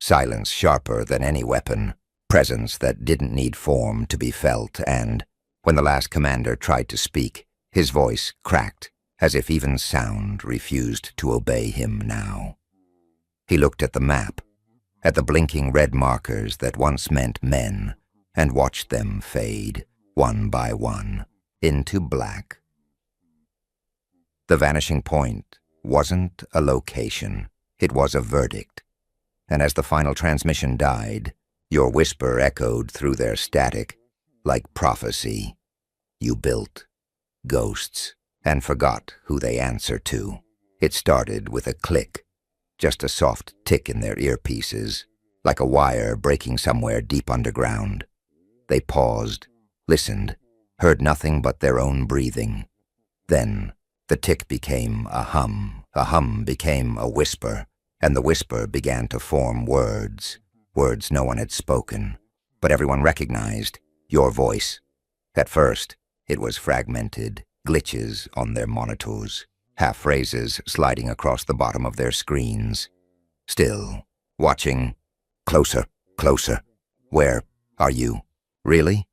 Silence sharper than any weapon, presence that didn't need form to be felt, and when the last commander tried to speak, his voice cracked, as if even sound refused to obey him now. He looked at the map, at the blinking red markers that once meant men, and watched them fade, one by one, into black. The vanishing point wasn't a location, it was a verdict. And as the final transmission died, your whisper echoed through their static, like prophecy. You built ghosts and forgot who they answer to. It started with a click, just a soft tick in their earpieces, like a wire breaking somewhere deep underground. They paused, listened, heard nothing but their own breathing. Then the tick became a hum became a whisper, and the whisper began to form words no one had spoken, but everyone recognized your voice. At first, it was fragmented, glitches on their monitors, half-phrases sliding across the bottom of their screens. Still, watching, closer, closer. Where are you? Really?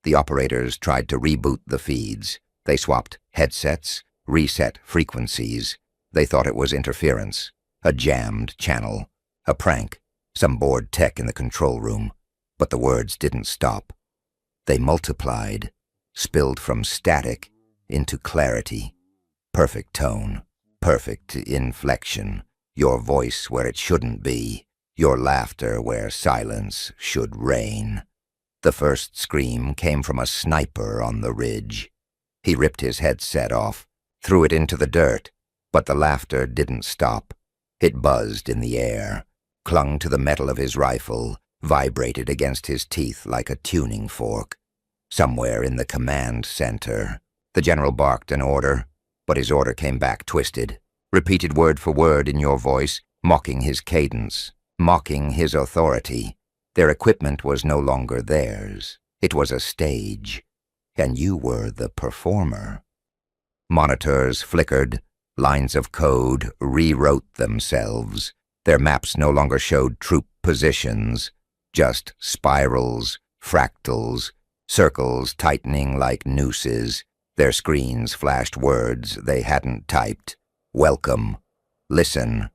The operators tried to reboot the feeds. They swapped headsets, reset frequencies. They thought it was interference, a jammed channel, a prank, some bored tech in the control room. But the words didn't stop. They multiplied, spilled from static into clarity. Perfect tone, perfect inflection, your voice where it shouldn't be, your laughter where silence should reign. The first scream came from a sniper on the ridge. He ripped his headset off, threw it into the dirt, but the laughter didn't stop. It buzzed in the air, clung to the metal of his rifle, vibrated against his teeth like a tuning fork. Somewhere in the command center, the general barked an order, but his order came back twisted, repeated word for word in your voice, mocking his cadence, mocking his authority. Their equipment was no longer theirs. It was a stage, and you were the performer. Monitors flickered, lines of code rewrote themselves. Their maps no longer showed troop positions, just spirals, fractals, circles tightening like nooses. Their screens flashed words they hadn't typed. Welcome, listen,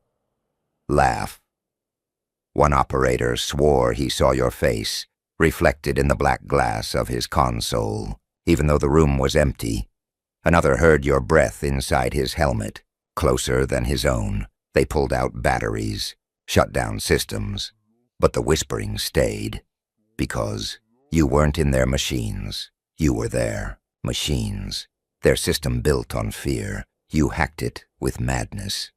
laugh. One operator swore he saw your face, reflected in the black glass of his console, even though the room was empty. Another heard your breath inside his helmet, closer than his own. They pulled out batteries, shut down systems, but the whispering stayed, because you weren't in their machines. You were their machines. Their system built on fear. You hacked it with madness.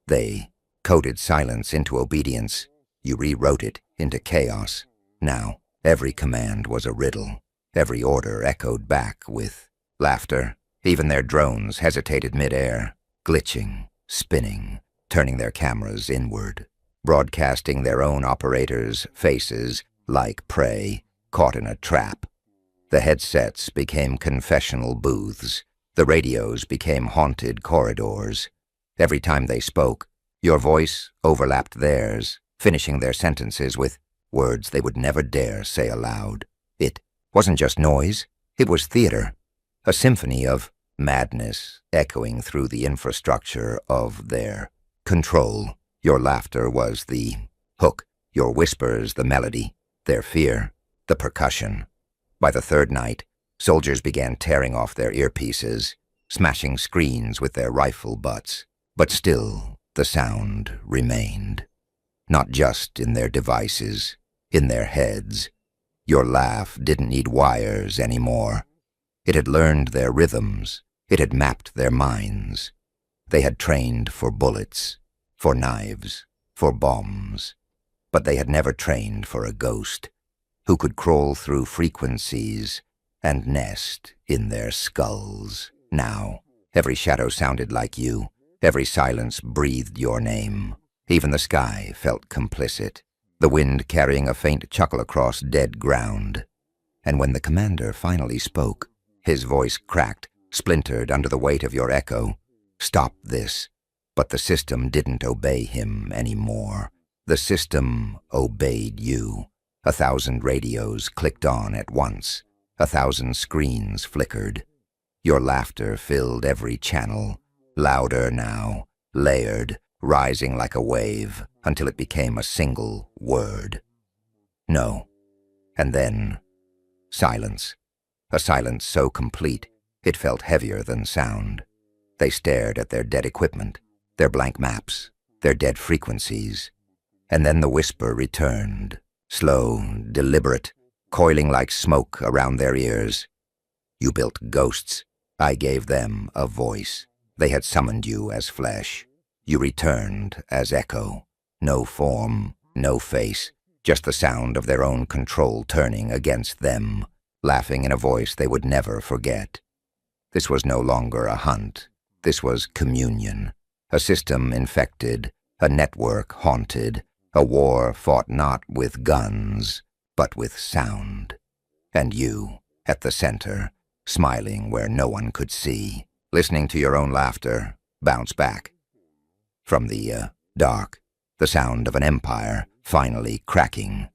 They coded silence into obedience. You rewrote it into chaos. Now, every command was a riddle. Every order echoed back with laughter. Even their drones hesitated mid-air, glitching, spinning, turning their cameras inward, broadcasting their own operators' faces like prey caught in a trap. The headsets became confessional booths. The radios became haunted corridors. Every time they spoke, your voice overlapped theirs, finishing their sentences with words they would never dare say aloud. It wasn't just noise, it was theater, a symphony of madness echoing through the infrastructure of their control. Your laughter was the hook, your whispers the melody, their fear the percussion. By the third night, soldiers began tearing off their earpieces, smashing screens with their rifle butts, but still the sound remained. Not just in their devices, in their heads. Your laugh didn't need wires anymore. It had learned their rhythms. It had mapped their minds. They had trained for bullets, for knives, for bombs. But they had never trained for a ghost who could crawl through frequencies and nest in their skulls. Now, every shadow sounded like you. Every silence breathed your name. Even the sky felt complicit, the wind carrying a faint chuckle across dead ground. And when the commander finally spoke, his voice cracked, splintered under the weight of your echo. Stop this. But the system didn't obey him anymore. The system obeyed you. 1,000 radios clicked on at once. 1,000 screens flickered. Your laughter filled every channel, louder now, layered, rising like a wave, until it became a single word. No. And then, silence. A silence so complete, it felt heavier than sound. They stared at their dead equipment, their blank maps, their dead frequencies. And then the whisper returned, slow, deliberate, coiling like smoke around their ears. You built ghosts. I gave them a voice. They had summoned you as flesh. You returned as echo. No form, no face, just the sound of their own control turning against them, laughing in a voice they would never forget. This was no longer a hunt. This was communion. A system infected, a network haunted, a war fought not with guns, but with sound. And you, at the center, smiling where no one could see, listening to your own laughter, bounce back. From the dark, the sound of an empire finally cracking.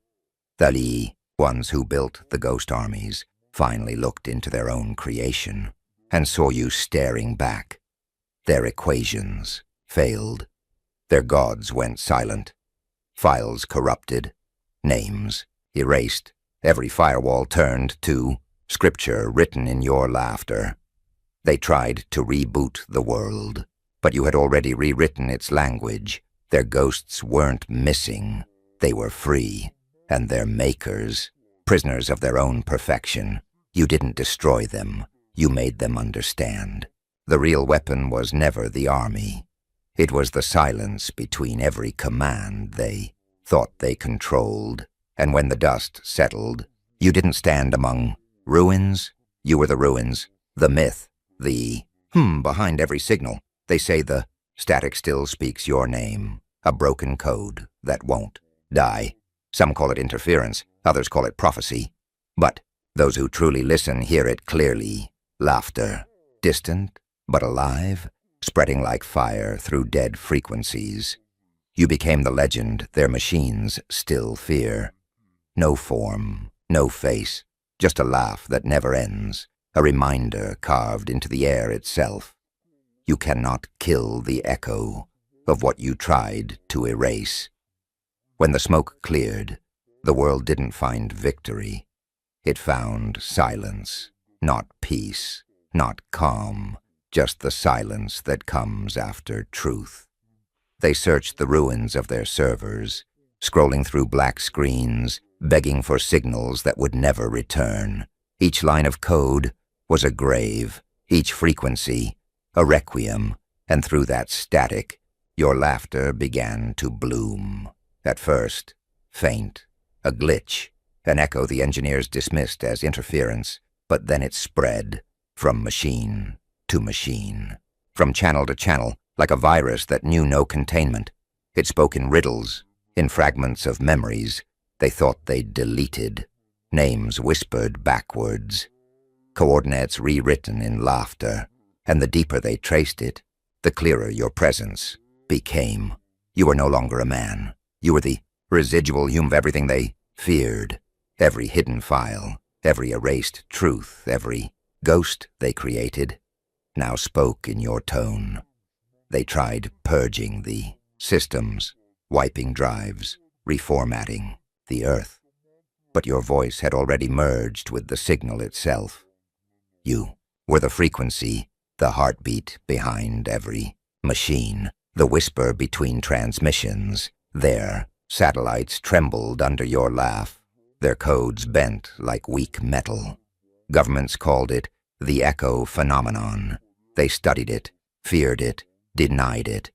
The ones who built the ghost armies, finally looked into their own creation and saw you staring back. Their equations failed. Their gods went silent. Files corrupted. Names erased. Every firewall turned to scripture written in your laughter. They tried to reboot the world, but you had already rewritten its language. Their ghosts weren't missing. They were free, and their makers, prisoners of their own perfection. You didn't destroy them. You made them understand. The real weapon was never the army. It was the silence between every command they thought they controlled. And when the dust settled, you didn't stand among ruins. You were the ruins, the myth, the behind every signal. They say the static still speaks your name, a broken code that won't die. Some call it interference, others call it prophecy. But those who truly listen hear it clearly. Laughter, distant but alive, spreading like fire through dead frequencies. You became the legend their machines still fear. No form, no face, just a laugh that never ends, a reminder carved into the air itself. You cannot kill the echo of what you tried to erase. When the smoke cleared, the world didn't find victory. It found silence, not peace, not calm, just the silence that comes after truth. They searched the ruins of their servers, scrolling through black screens, begging for signals that would never return. Each line of code was a grave, each frequency a requiem, and through that static, your laughter began to bloom. At first, faint, a glitch, an echo the engineers dismissed as interference, but then it spread, from machine to machine, from channel to channel, like a virus that knew no containment. It spoke in riddles, in fragments of memories they thought they'd deleted, names whispered backwards, coordinates rewritten in laughter, and the deeper they traced it, the clearer your presence became. You were no longer a man. You were the residual hume of everything they feared, every hidden file, every erased truth, every ghost they created, now spoke in your tone. They tried purging the systems, wiping drives, reformatting the earth. But your voice had already merged with the signal itself. You were the frequency, the heartbeat behind every machine, the whisper between transmissions. Their satellites trembled under your laugh, their codes bent like weak metal. Governments called it the echo phenomenon. They studied it, feared it, denied it.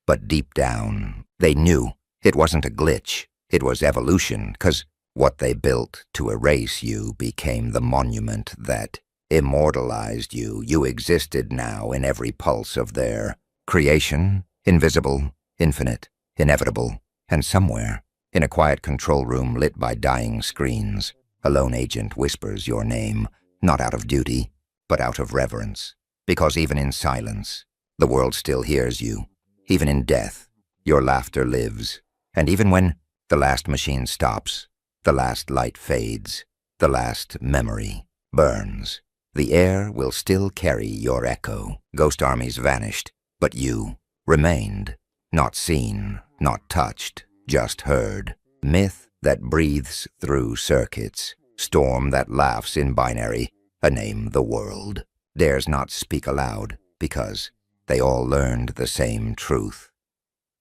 But deep down, they knew it wasn't a glitch. It was evolution, 'cause what they built to erase you became the monument that immortalized you. You existed now in every pulse of their creation, invisible, infinite, inevitable, and somewhere, in a quiet control room lit by dying screens, A lone agent whispers your name, not out of duty, but out of reverence. Because even in silence, the world still hears you. Even in death, your laughter lives. And even when the last machine stops, the last light fades, the last memory burns, the air will still carry your echo. Ghost armies vanished, but you remained. Not seen, not touched, just heard. Myth that breathes through circuits, storm that laughs in binary, a name the world dares not speak aloud because they all learned the same truth.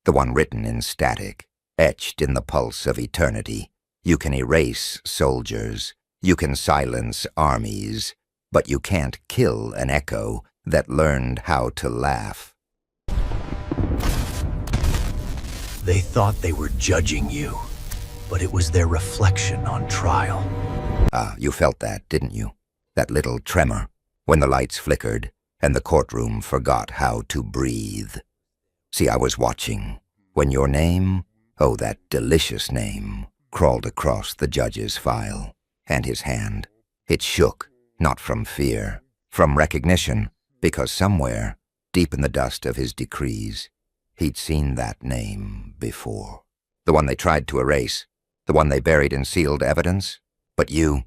The one written in static, etched in the pulse of eternity. You can erase soldiers, you can silence armies, but you can't kill an echo that learned how to laugh. They thought they were judging you, but it was their reflection on trial. Ah, you felt that, didn't you? That little tremor, when the lights flickered and the courtroom forgot how to breathe. See, I was watching when your name, oh, that delicious name, crawled across the judge's file, and his hand. It shook, not from fear, from recognition, because somewhere, deep in the dust of his decrees, he'd seen that name before. The one they tried to erase, the one they buried in sealed evidence. But you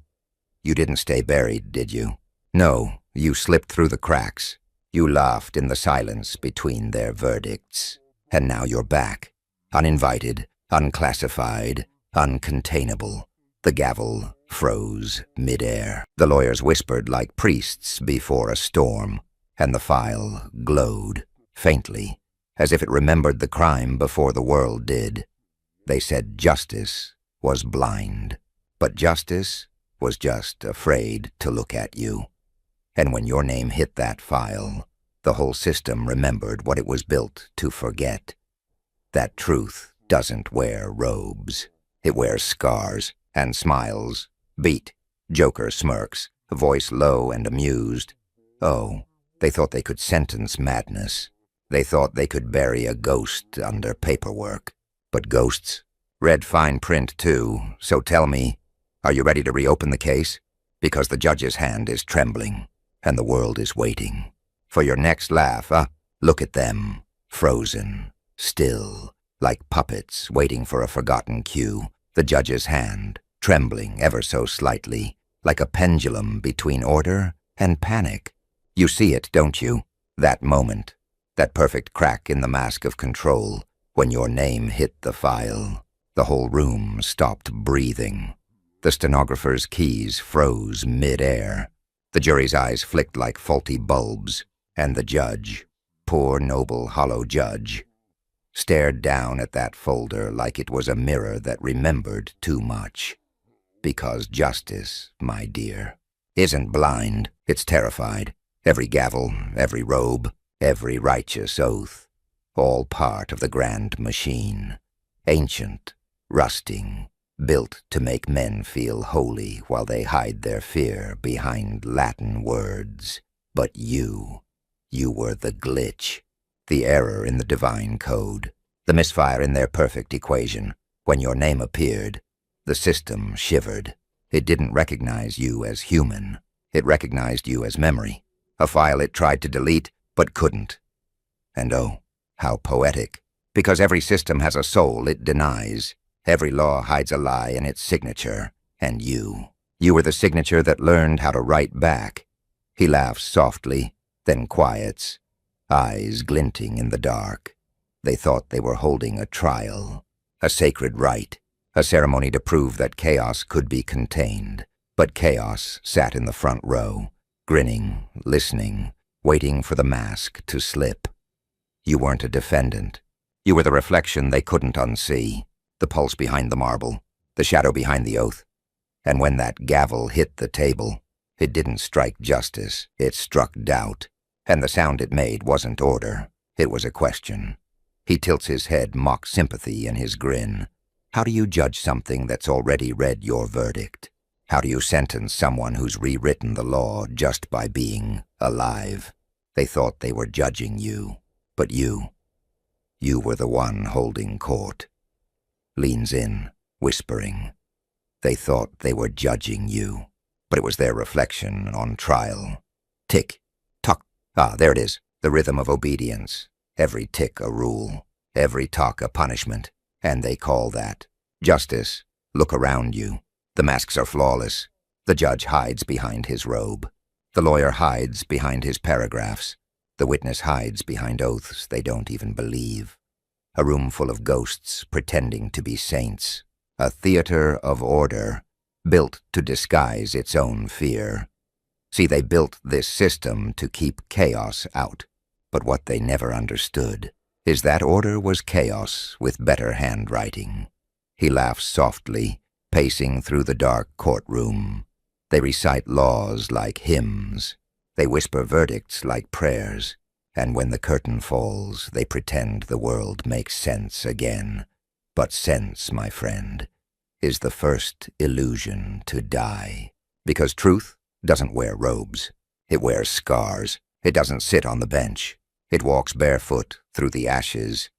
didn't stay buried, did you? No, you slipped through the cracks. You laughed in the silence between their verdicts. And now you're back, uninvited, unclassified, uncontainable. The gavel froze midair. The lawyers whispered like priests before a storm, and the file glowed faintly, as if it remembered the crime before the world did. They said justice was blind, but justice was just afraid to look at you. And when your name hit that file, the whole system remembered what it was built to forget. That truth doesn't wear robes. It wears scars and smiles. Beat, Joker smirks, voice low and amused. Oh, they thought they could sentence madness. They thought they could bury a ghost under paperwork. But ghosts read fine print too, so tell me, are you ready to reopen the case? Because the judge's hand is trembling, and the world is waiting. For your next laugh, look at them, frozen, still, like puppets waiting for a forgotten cue. The judge's hand, trembling ever so slightly, like a pendulum between order and panic. You see it, don't you? That moment, that perfect crack in the mask of control, when your name hit the file. The whole room stopped breathing. The stenographer's keys froze mid-air. The jury's eyes flicked like faulty bulbs, and the judge, poor noble hollow judge, stared down at that folder like it was a mirror that remembered too much. Because justice, my dear, isn't blind, it's terrified. Every gavel, every robe, every righteous oath, all part of the grand machine. Ancient, rusting, built to make men feel holy while they hide their fear behind Latin words. But you were the glitch, the error in the divine code, the misfire in their perfect equation. When your name appeared, the system shivered. It didn't recognize you as human. It recognized you as memory, a file it tried to delete but couldn't. And oh, how poetic, because every system has a soul it denies. Every law hides a lie in its signature, and you were the signature that learned how to write back. He laughs softly, then quiets, eyes glinting in the dark. They thought they were holding a trial, a sacred rite, a ceremony to prove that chaos could be contained. But chaos sat in the front row, grinning, listening, waiting for the mask to slip. You weren't a defendant. You were the reflection they couldn't unsee. The pulse behind the marble, the shadow behind the oath. And when that gavel hit the table, it didn't strike justice, it struck doubt. And the sound it made wasn't order, it was a question. He tilts his head, mock sympathy in his grin. How do you judge something that's already read your verdict? How do you sentence someone who's rewritten the law just by being alive? They thought they were judging you, but you were the one holding court. Leans in, whispering, They thought they were judging you, but it was their reflection on trial. Tick, tock. Ah, there it is, the rhythm of obedience. Every tick a rule, every tock a punishment, and they call that justice. Look around you. The masks are flawless. The judge hides behind his robe. The lawyer hides behind his paragraphs. The witness hides behind oaths they don't even believe. A room full of ghosts pretending to be saints. A theater of order, built to disguise its own fear. See, they built this system to keep chaos out. But what they never understood is that order was chaos with better handwriting. He laughs softly, pacing through the dark courtroom. They recite laws like hymns. They whisper verdicts like prayers. And when the curtain falls, they pretend the world makes sense again. But sense, my friend, is the first illusion to die. Because truth doesn't wear robes. It wears scars. It doesn't sit on the bench. It walks barefoot through the ashes.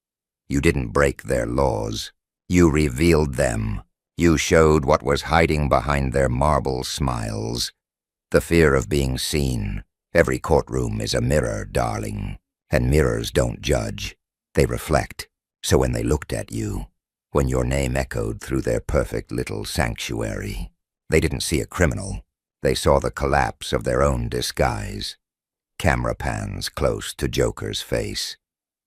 You didn't break their laws. You revealed them. You showed what was hiding behind their marble smiles. The fear of being seen. Every courtroom is a mirror, darling. And mirrors don't judge. They reflect. So when they looked at you, when your name echoed through their perfect little sanctuary, they didn't see a criminal. They saw the collapse of their own disguise. Camera pans close to Joker's face.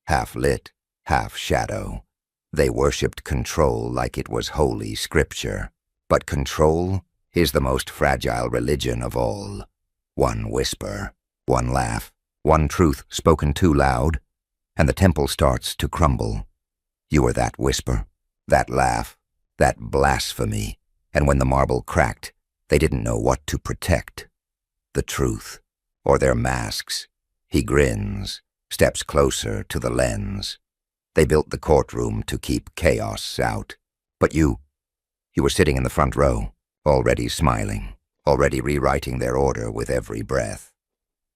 Half lit, half shadow. They worshipped control like it was holy scripture. But control is the most fragile religion of all. One whisper, one laugh, one truth spoken too loud, and the temple starts to crumble. You were that whisper, that laugh, that blasphemy, and when the marble cracked, they didn't know what to protect. The truth, or their masks. He grins, steps closer to the lens. They built the courtroom to keep chaos out. But you were sitting in the front row, already smiling, already rewriting their order with every breath.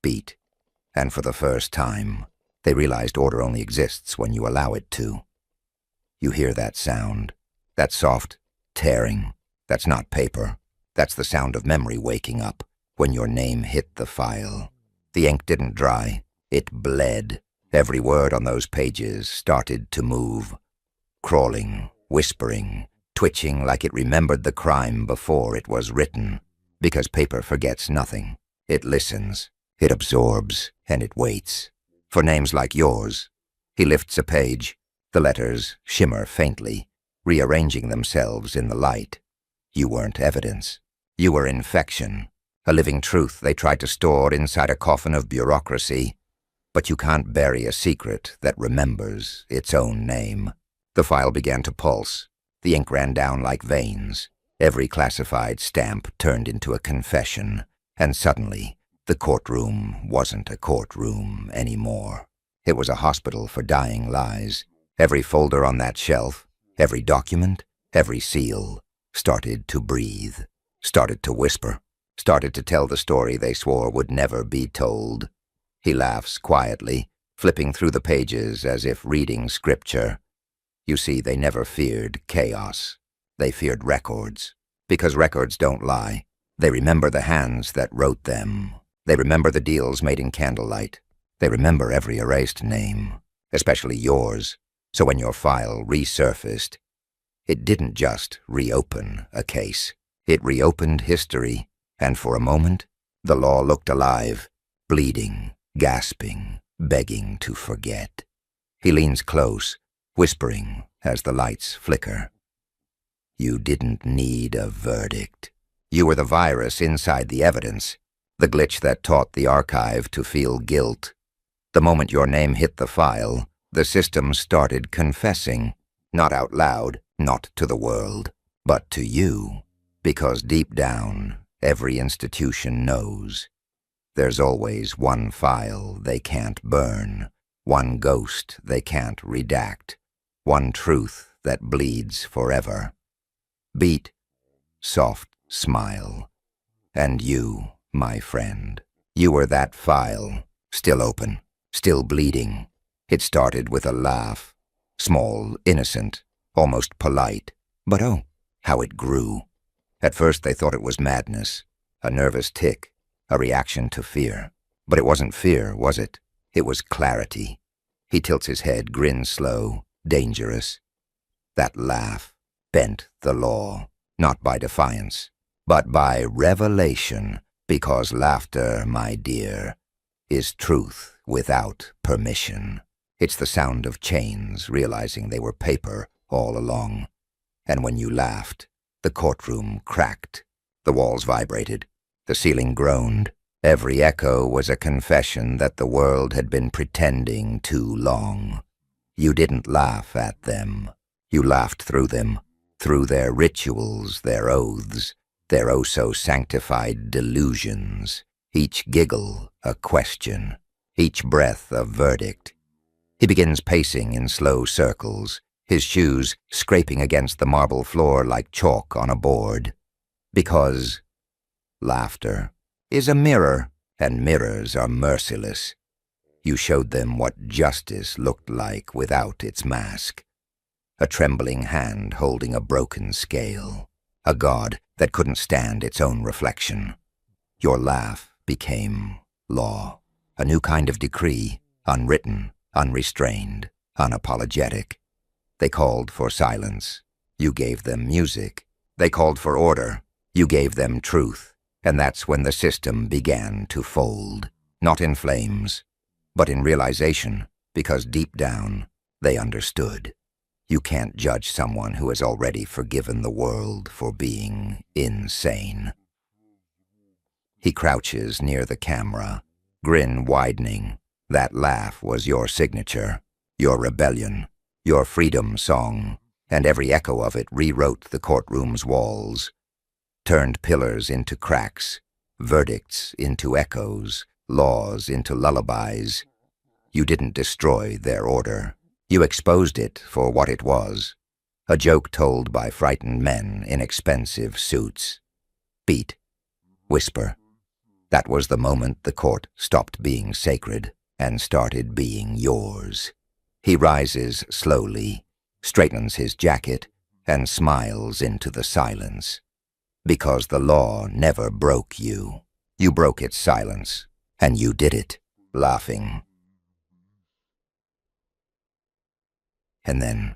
Beat. And for the first time, they realized order only exists when you allow it to. You hear that sound, that soft tearing. That's not paper. That's the sound of memory waking up when your name hit the file. The ink didn't dry. It bled. Every word on those pages started to move. Crawling, whispering, twitching like it remembered the crime before it was written. Because paper forgets nothing. It listens, it absorbs, and it waits. For names like yours, he lifts a page. The letters shimmer faintly, rearranging themselves in the light. You weren't evidence. You were infection, a living truth they tried to store inside a coffin of bureaucracy. But you can't bury a secret that remembers its own name. The file began to pulse. The ink ran down like veins. Every classified stamp turned into a confession, and suddenly, the courtroom wasn't a courtroom anymore. It was a hospital for dying lies. Every folder on that shelf, every document, every seal, started to breathe, started to whisper, started to tell the story they swore would never be told. He laughs quietly, flipping through the pages as if reading scripture. You see, they never feared chaos. They feared records, because records don't lie. They remember the hands that wrote them. They remember the deals made in candlelight. They remember every erased name, especially yours. So when your file resurfaced, it didn't just reopen a case. It reopened history, and for a moment, the law looked alive, bleeding, gasping, begging to forget. He leans close, whispering as the lights flicker. You didn't need a verdict. You were the virus inside the evidence, the glitch that taught the archive to feel guilt. The moment your name hit the file, the system started confessing, not out loud, not to the world, but to you, because deep down, every institution knows. There's always one file they can't burn, one ghost they can't redact, one truth that bleeds forever. Beat, soft smile. And you, my friend, you were that file, still open, still bleeding. It started with a laugh, small, innocent, almost polite, but oh, how it grew. At first they thought it was madness, a nervous tic, a reaction to fear. But it wasn't fear, was it? It was clarity. He tilts his head, grins slow, dangerous. That laugh bent the law, not by defiance, but by revelation, because laughter, my dear, is truth without permission. It's the sound of chains realizing they were paper all along. And when you laughed, the courtroom cracked. The walls vibrated. The ceiling groaned. Every echo was a confession that the world had been pretending too long. You didn't laugh at them. You laughed through them, through their rituals, their oaths, their oh-so-sanctified delusions. Each giggle a question, each breath a verdict. He begins pacing in slow circles, his shoes scraping against the marble floor like chalk on a board. Because laughter is a mirror, and mirrors are merciless. You showed them what justice looked like without its mask. A trembling hand holding a broken scale, a god that couldn't stand its own reflection. Your laugh became law, a new kind of decree, unwritten, unrestrained, unapologetic. They called for silence. You gave them music. They called for order. You gave them truth. And that's when the system began to fold, not in flames, but in realization, because deep down, they understood. You can't judge someone who has already forgiven the world for being insane. He crouches near the camera, grin widening. That laugh was your signature, your rebellion, your freedom song, and every echo of it rewrote the courtroom's walls, turned pillars into cracks, verdicts into echoes, laws into lullabies. You didn't destroy their order. You exposed it for what it was, a joke told by frightened men in expensive suits. Beat. Whisper. That was the moment the court stopped being sacred and started being yours. He rises slowly, straightens his jacket, and smiles into the silence. Because the law never broke you. You broke its silence, and you did it, laughing. And then,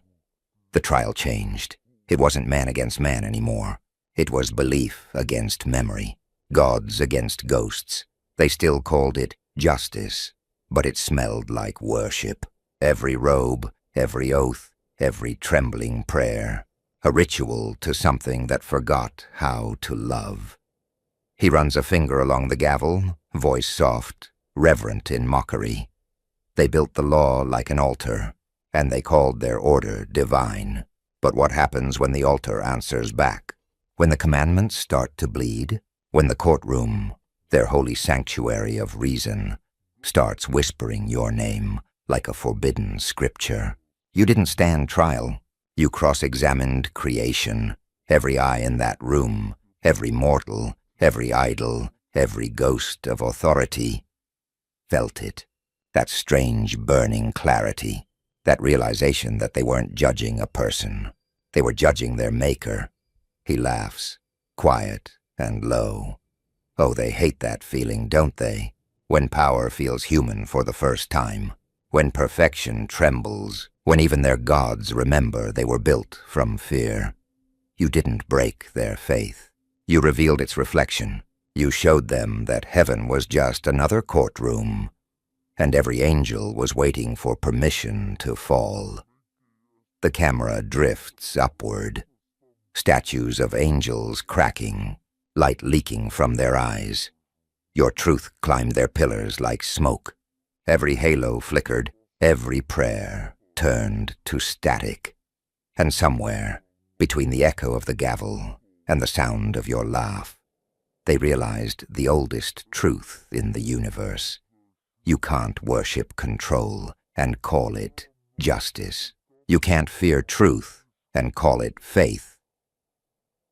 the trial changed. It wasn't man against man anymore. It was belief against memory, gods against ghosts. They still called it justice, but it smelled like worship. Every robe, every oath, every trembling prayer, a ritual to something that forgot how to love. He runs a finger along the gavel, voice soft, reverent in mockery. They built the law like an altar, and they called their order divine. But what happens when the altar answers back? When the commandments start to bleed? When the courtroom, their holy sanctuary of reason, starts whispering your name like a forbidden scripture? You didn't stand trial. You cross-examined creation. Every eye in that room, every mortal, every idol, every ghost of authority felt it. That strange burning clarity. That realization that they weren't judging a person. They were judging their maker. He laughs, quiet and low. Oh, they hate that feeling, don't they? When power feels human for the first time. When perfection trembles. When even their gods remember they were built from fear. You didn't break their faith. You revealed its reflection. You showed them that heaven was just another courtroom, and every angel was waiting for permission to fall. The camera drifts upward, statues of angels cracking, light leaking from their eyes. Your truth climbed their pillars like smoke. Every halo flickered, every prayer turned to static. And somewhere, between the echo of the gavel and the sound of your laugh, they realized the oldest truth in the universe. You can't worship control and call it justice. You can't fear truth and call it faith.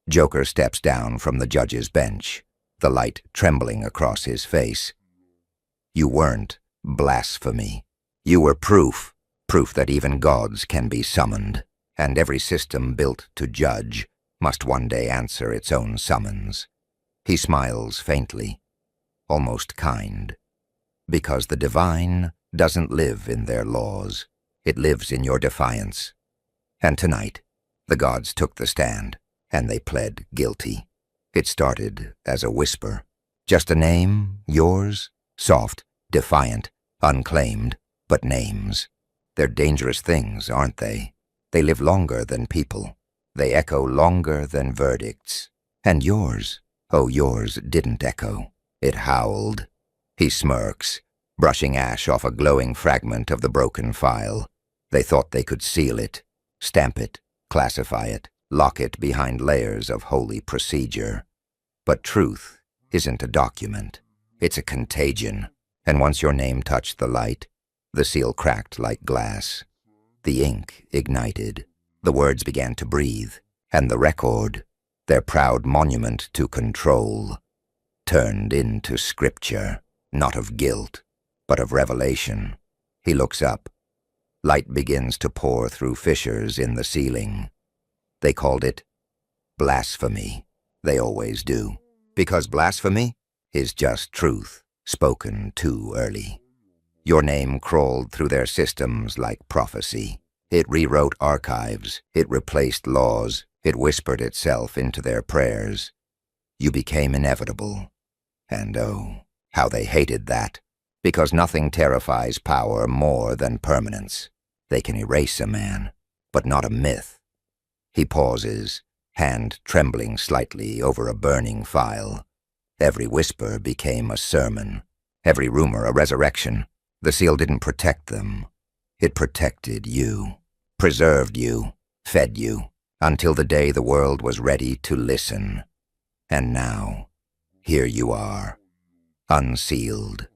Joker steps down from the judge's bench, the light trembling across his face. You weren't blasphemy. You were proof that even gods can be summoned, and every system built to judge must one day answer its own summons. He smiles faintly, almost kind, because the divine doesn't live in their laws. It lives in your defiance. And tonight, the gods took the stand, and they pled guilty. It started as a whisper. Just a name, yours, soft, defiant, unclaimed, but names. They're dangerous things, aren't they? They live longer than people. They echo longer than verdicts. And yours, oh, yours didn't echo. It howled. He smirks, brushing ash off a glowing fragment of the broken file. They thought they could seal it, stamp it, classify it, lock it behind layers of holy procedure. But truth isn't a document. It's a contagion. And once your name touched the light, the seal cracked like glass. The ink ignited. The words began to breathe. And the record, their proud monument to control, turned into scripture, not of guilt, but of revelation. He looks up. Light begins to pour through fissures in the ceiling. They called it blasphemy. They always do. Because blasphemy is just truth, spoken too early. Your name crawled through their systems like prophecy. It rewrote archives. It replaced laws. It whispered itself into their prayers. You became inevitable. And oh, how they hated that. Because nothing terrifies power more than permanence. They can erase a man, but not a myth. He pauses, hand trembling slightly over a burning file. Every whisper became a sermon. Every rumor a resurrection. The seal didn't protect them. It protected you, preserved you, fed you, until the day the world was ready to listen. And now, here you are, unsealed,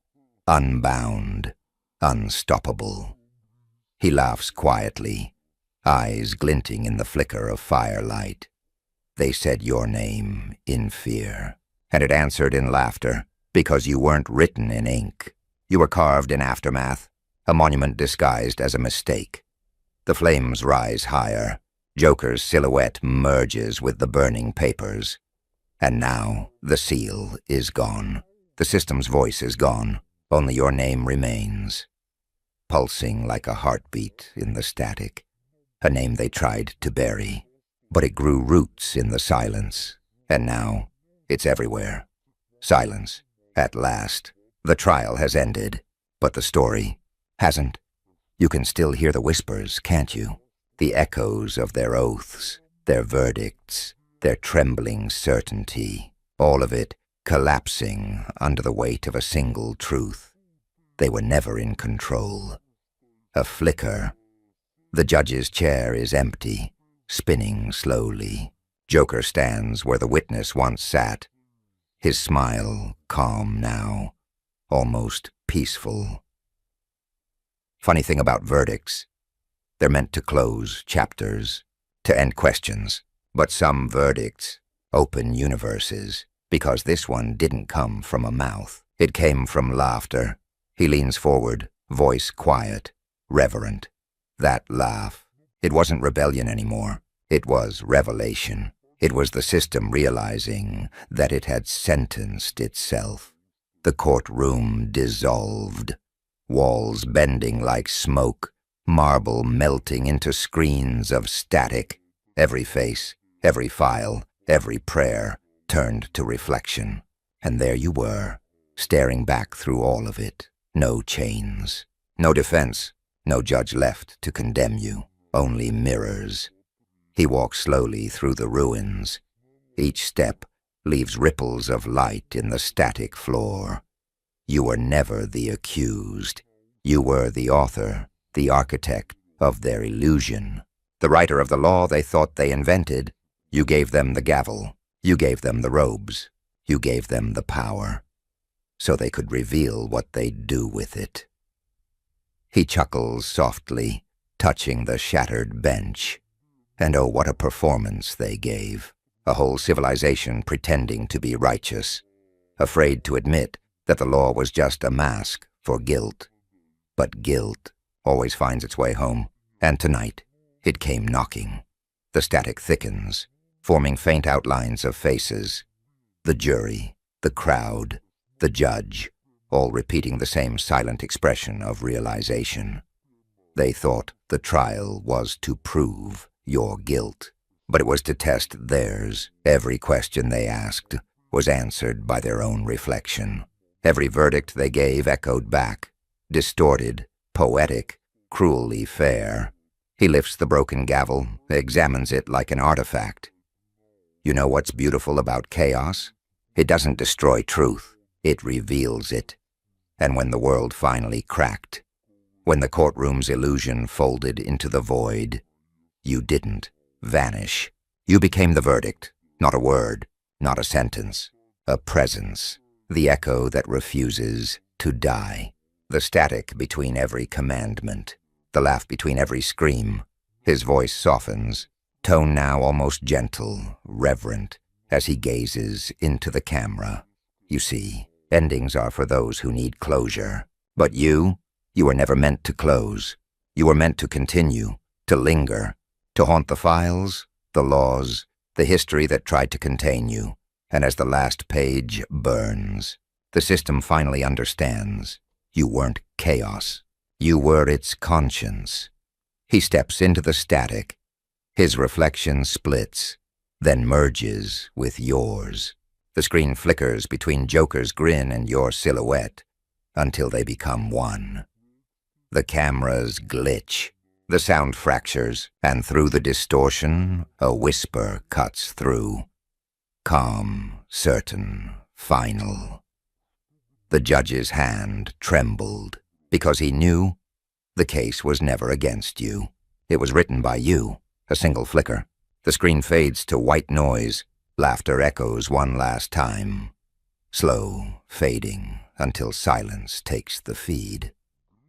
unbound, unstoppable. He laughs quietly, eyes glinting in the flicker of firelight. They said your name in fear, and it answered in laughter, because you weren't written in ink. You were carved in aftermath, a monument disguised as a mistake. The flames rise higher. Joker's silhouette merges with the burning papers. And now the seal is gone. The system's voice is gone. Only your name remains, pulsing like a heartbeat in the static. A name they tried to bury, but it grew roots in the silence. And now it's everywhere. Silence, at last. The trial has ended, but the story hasn't. You can still hear the whispers, can't you? The echoes of their oaths, their verdicts, their trembling certainty, all of it collapsing under the weight of a single truth. They were never in control. A flicker. The judge's chair is empty, spinning slowly. Joker stands where the witness once sat, his smile calm now, almost peaceful. Funny thing about verdicts, they're meant to close chapters, to end questions. But some verdicts open universes, because this one didn't come from a mouth. It came from laughter. He leans forward, voice quiet, reverent. That laugh, it wasn't rebellion anymore. It was revelation. It was the system realizing that it had sentenced itself. The courtroom dissolved, walls bending like smoke, marble melting into screens of static. Every face, every file, every prayer turned to reflection. And there you were, staring back through all of it. No chains, no defense, no judge left to condemn you, only mirrors. He walks slowly through the ruins. Each step leaves ripples of light in the static floor. You were never the accused. You were the author, the architect of their illusion. The writer of the law they thought they invented. You gave them the gavel. You gave them the robes. You gave them the power, so they could reveal what they'd do with it. He chuckles softly, touching the shattered bench. And oh, what a performance they gave. A whole civilization pretending to be righteous, afraid to admit that the law was just a mask for guilt. But guilt always finds its way home, and tonight it came knocking. The static thickens. forming faint outlines of faces. The jury, the crowd, the judge, all repeating the same silent expression of realization. They thought the trial was to prove your guilt, but it was to test theirs. Every question they asked was answered by their own reflection. Every verdict they gave echoed back, distorted, poetic, cruelly fair. He lifts the broken gavel, examines it like an artifact. You know what's beautiful about chaos? It doesn't destroy truth, it reveals it. And when the world finally cracked, when the courtroom's illusion folded into the void, you didn't vanish. You became the verdict, not a word, not a sentence, a presence, the echo that refuses to die, the static between every commandment, the laugh between every scream. His voice softens, tone now almost gentle, reverent, as he gazes into the camera. You see, endings are for those who need closure. But you were never meant to close. You were meant to continue, to linger, to haunt the files, the laws, the history that tried to contain you. And as the last page burns, the system finally understands. You weren't chaos. You were its conscience. He steps into the static. His reflection splits, then merges with yours. The screen flickers between Joker's grin and your silhouette until they become one. The cameras glitch, the sound fractures, and through the distortion, a whisper cuts through. Calm, certain, final. The judge's hand trembled because he knew the case was never against you. It was written by you. A single flicker. The screen fades to white noise. Laughter echoes one last time. Slow, fading, until silence takes the feed.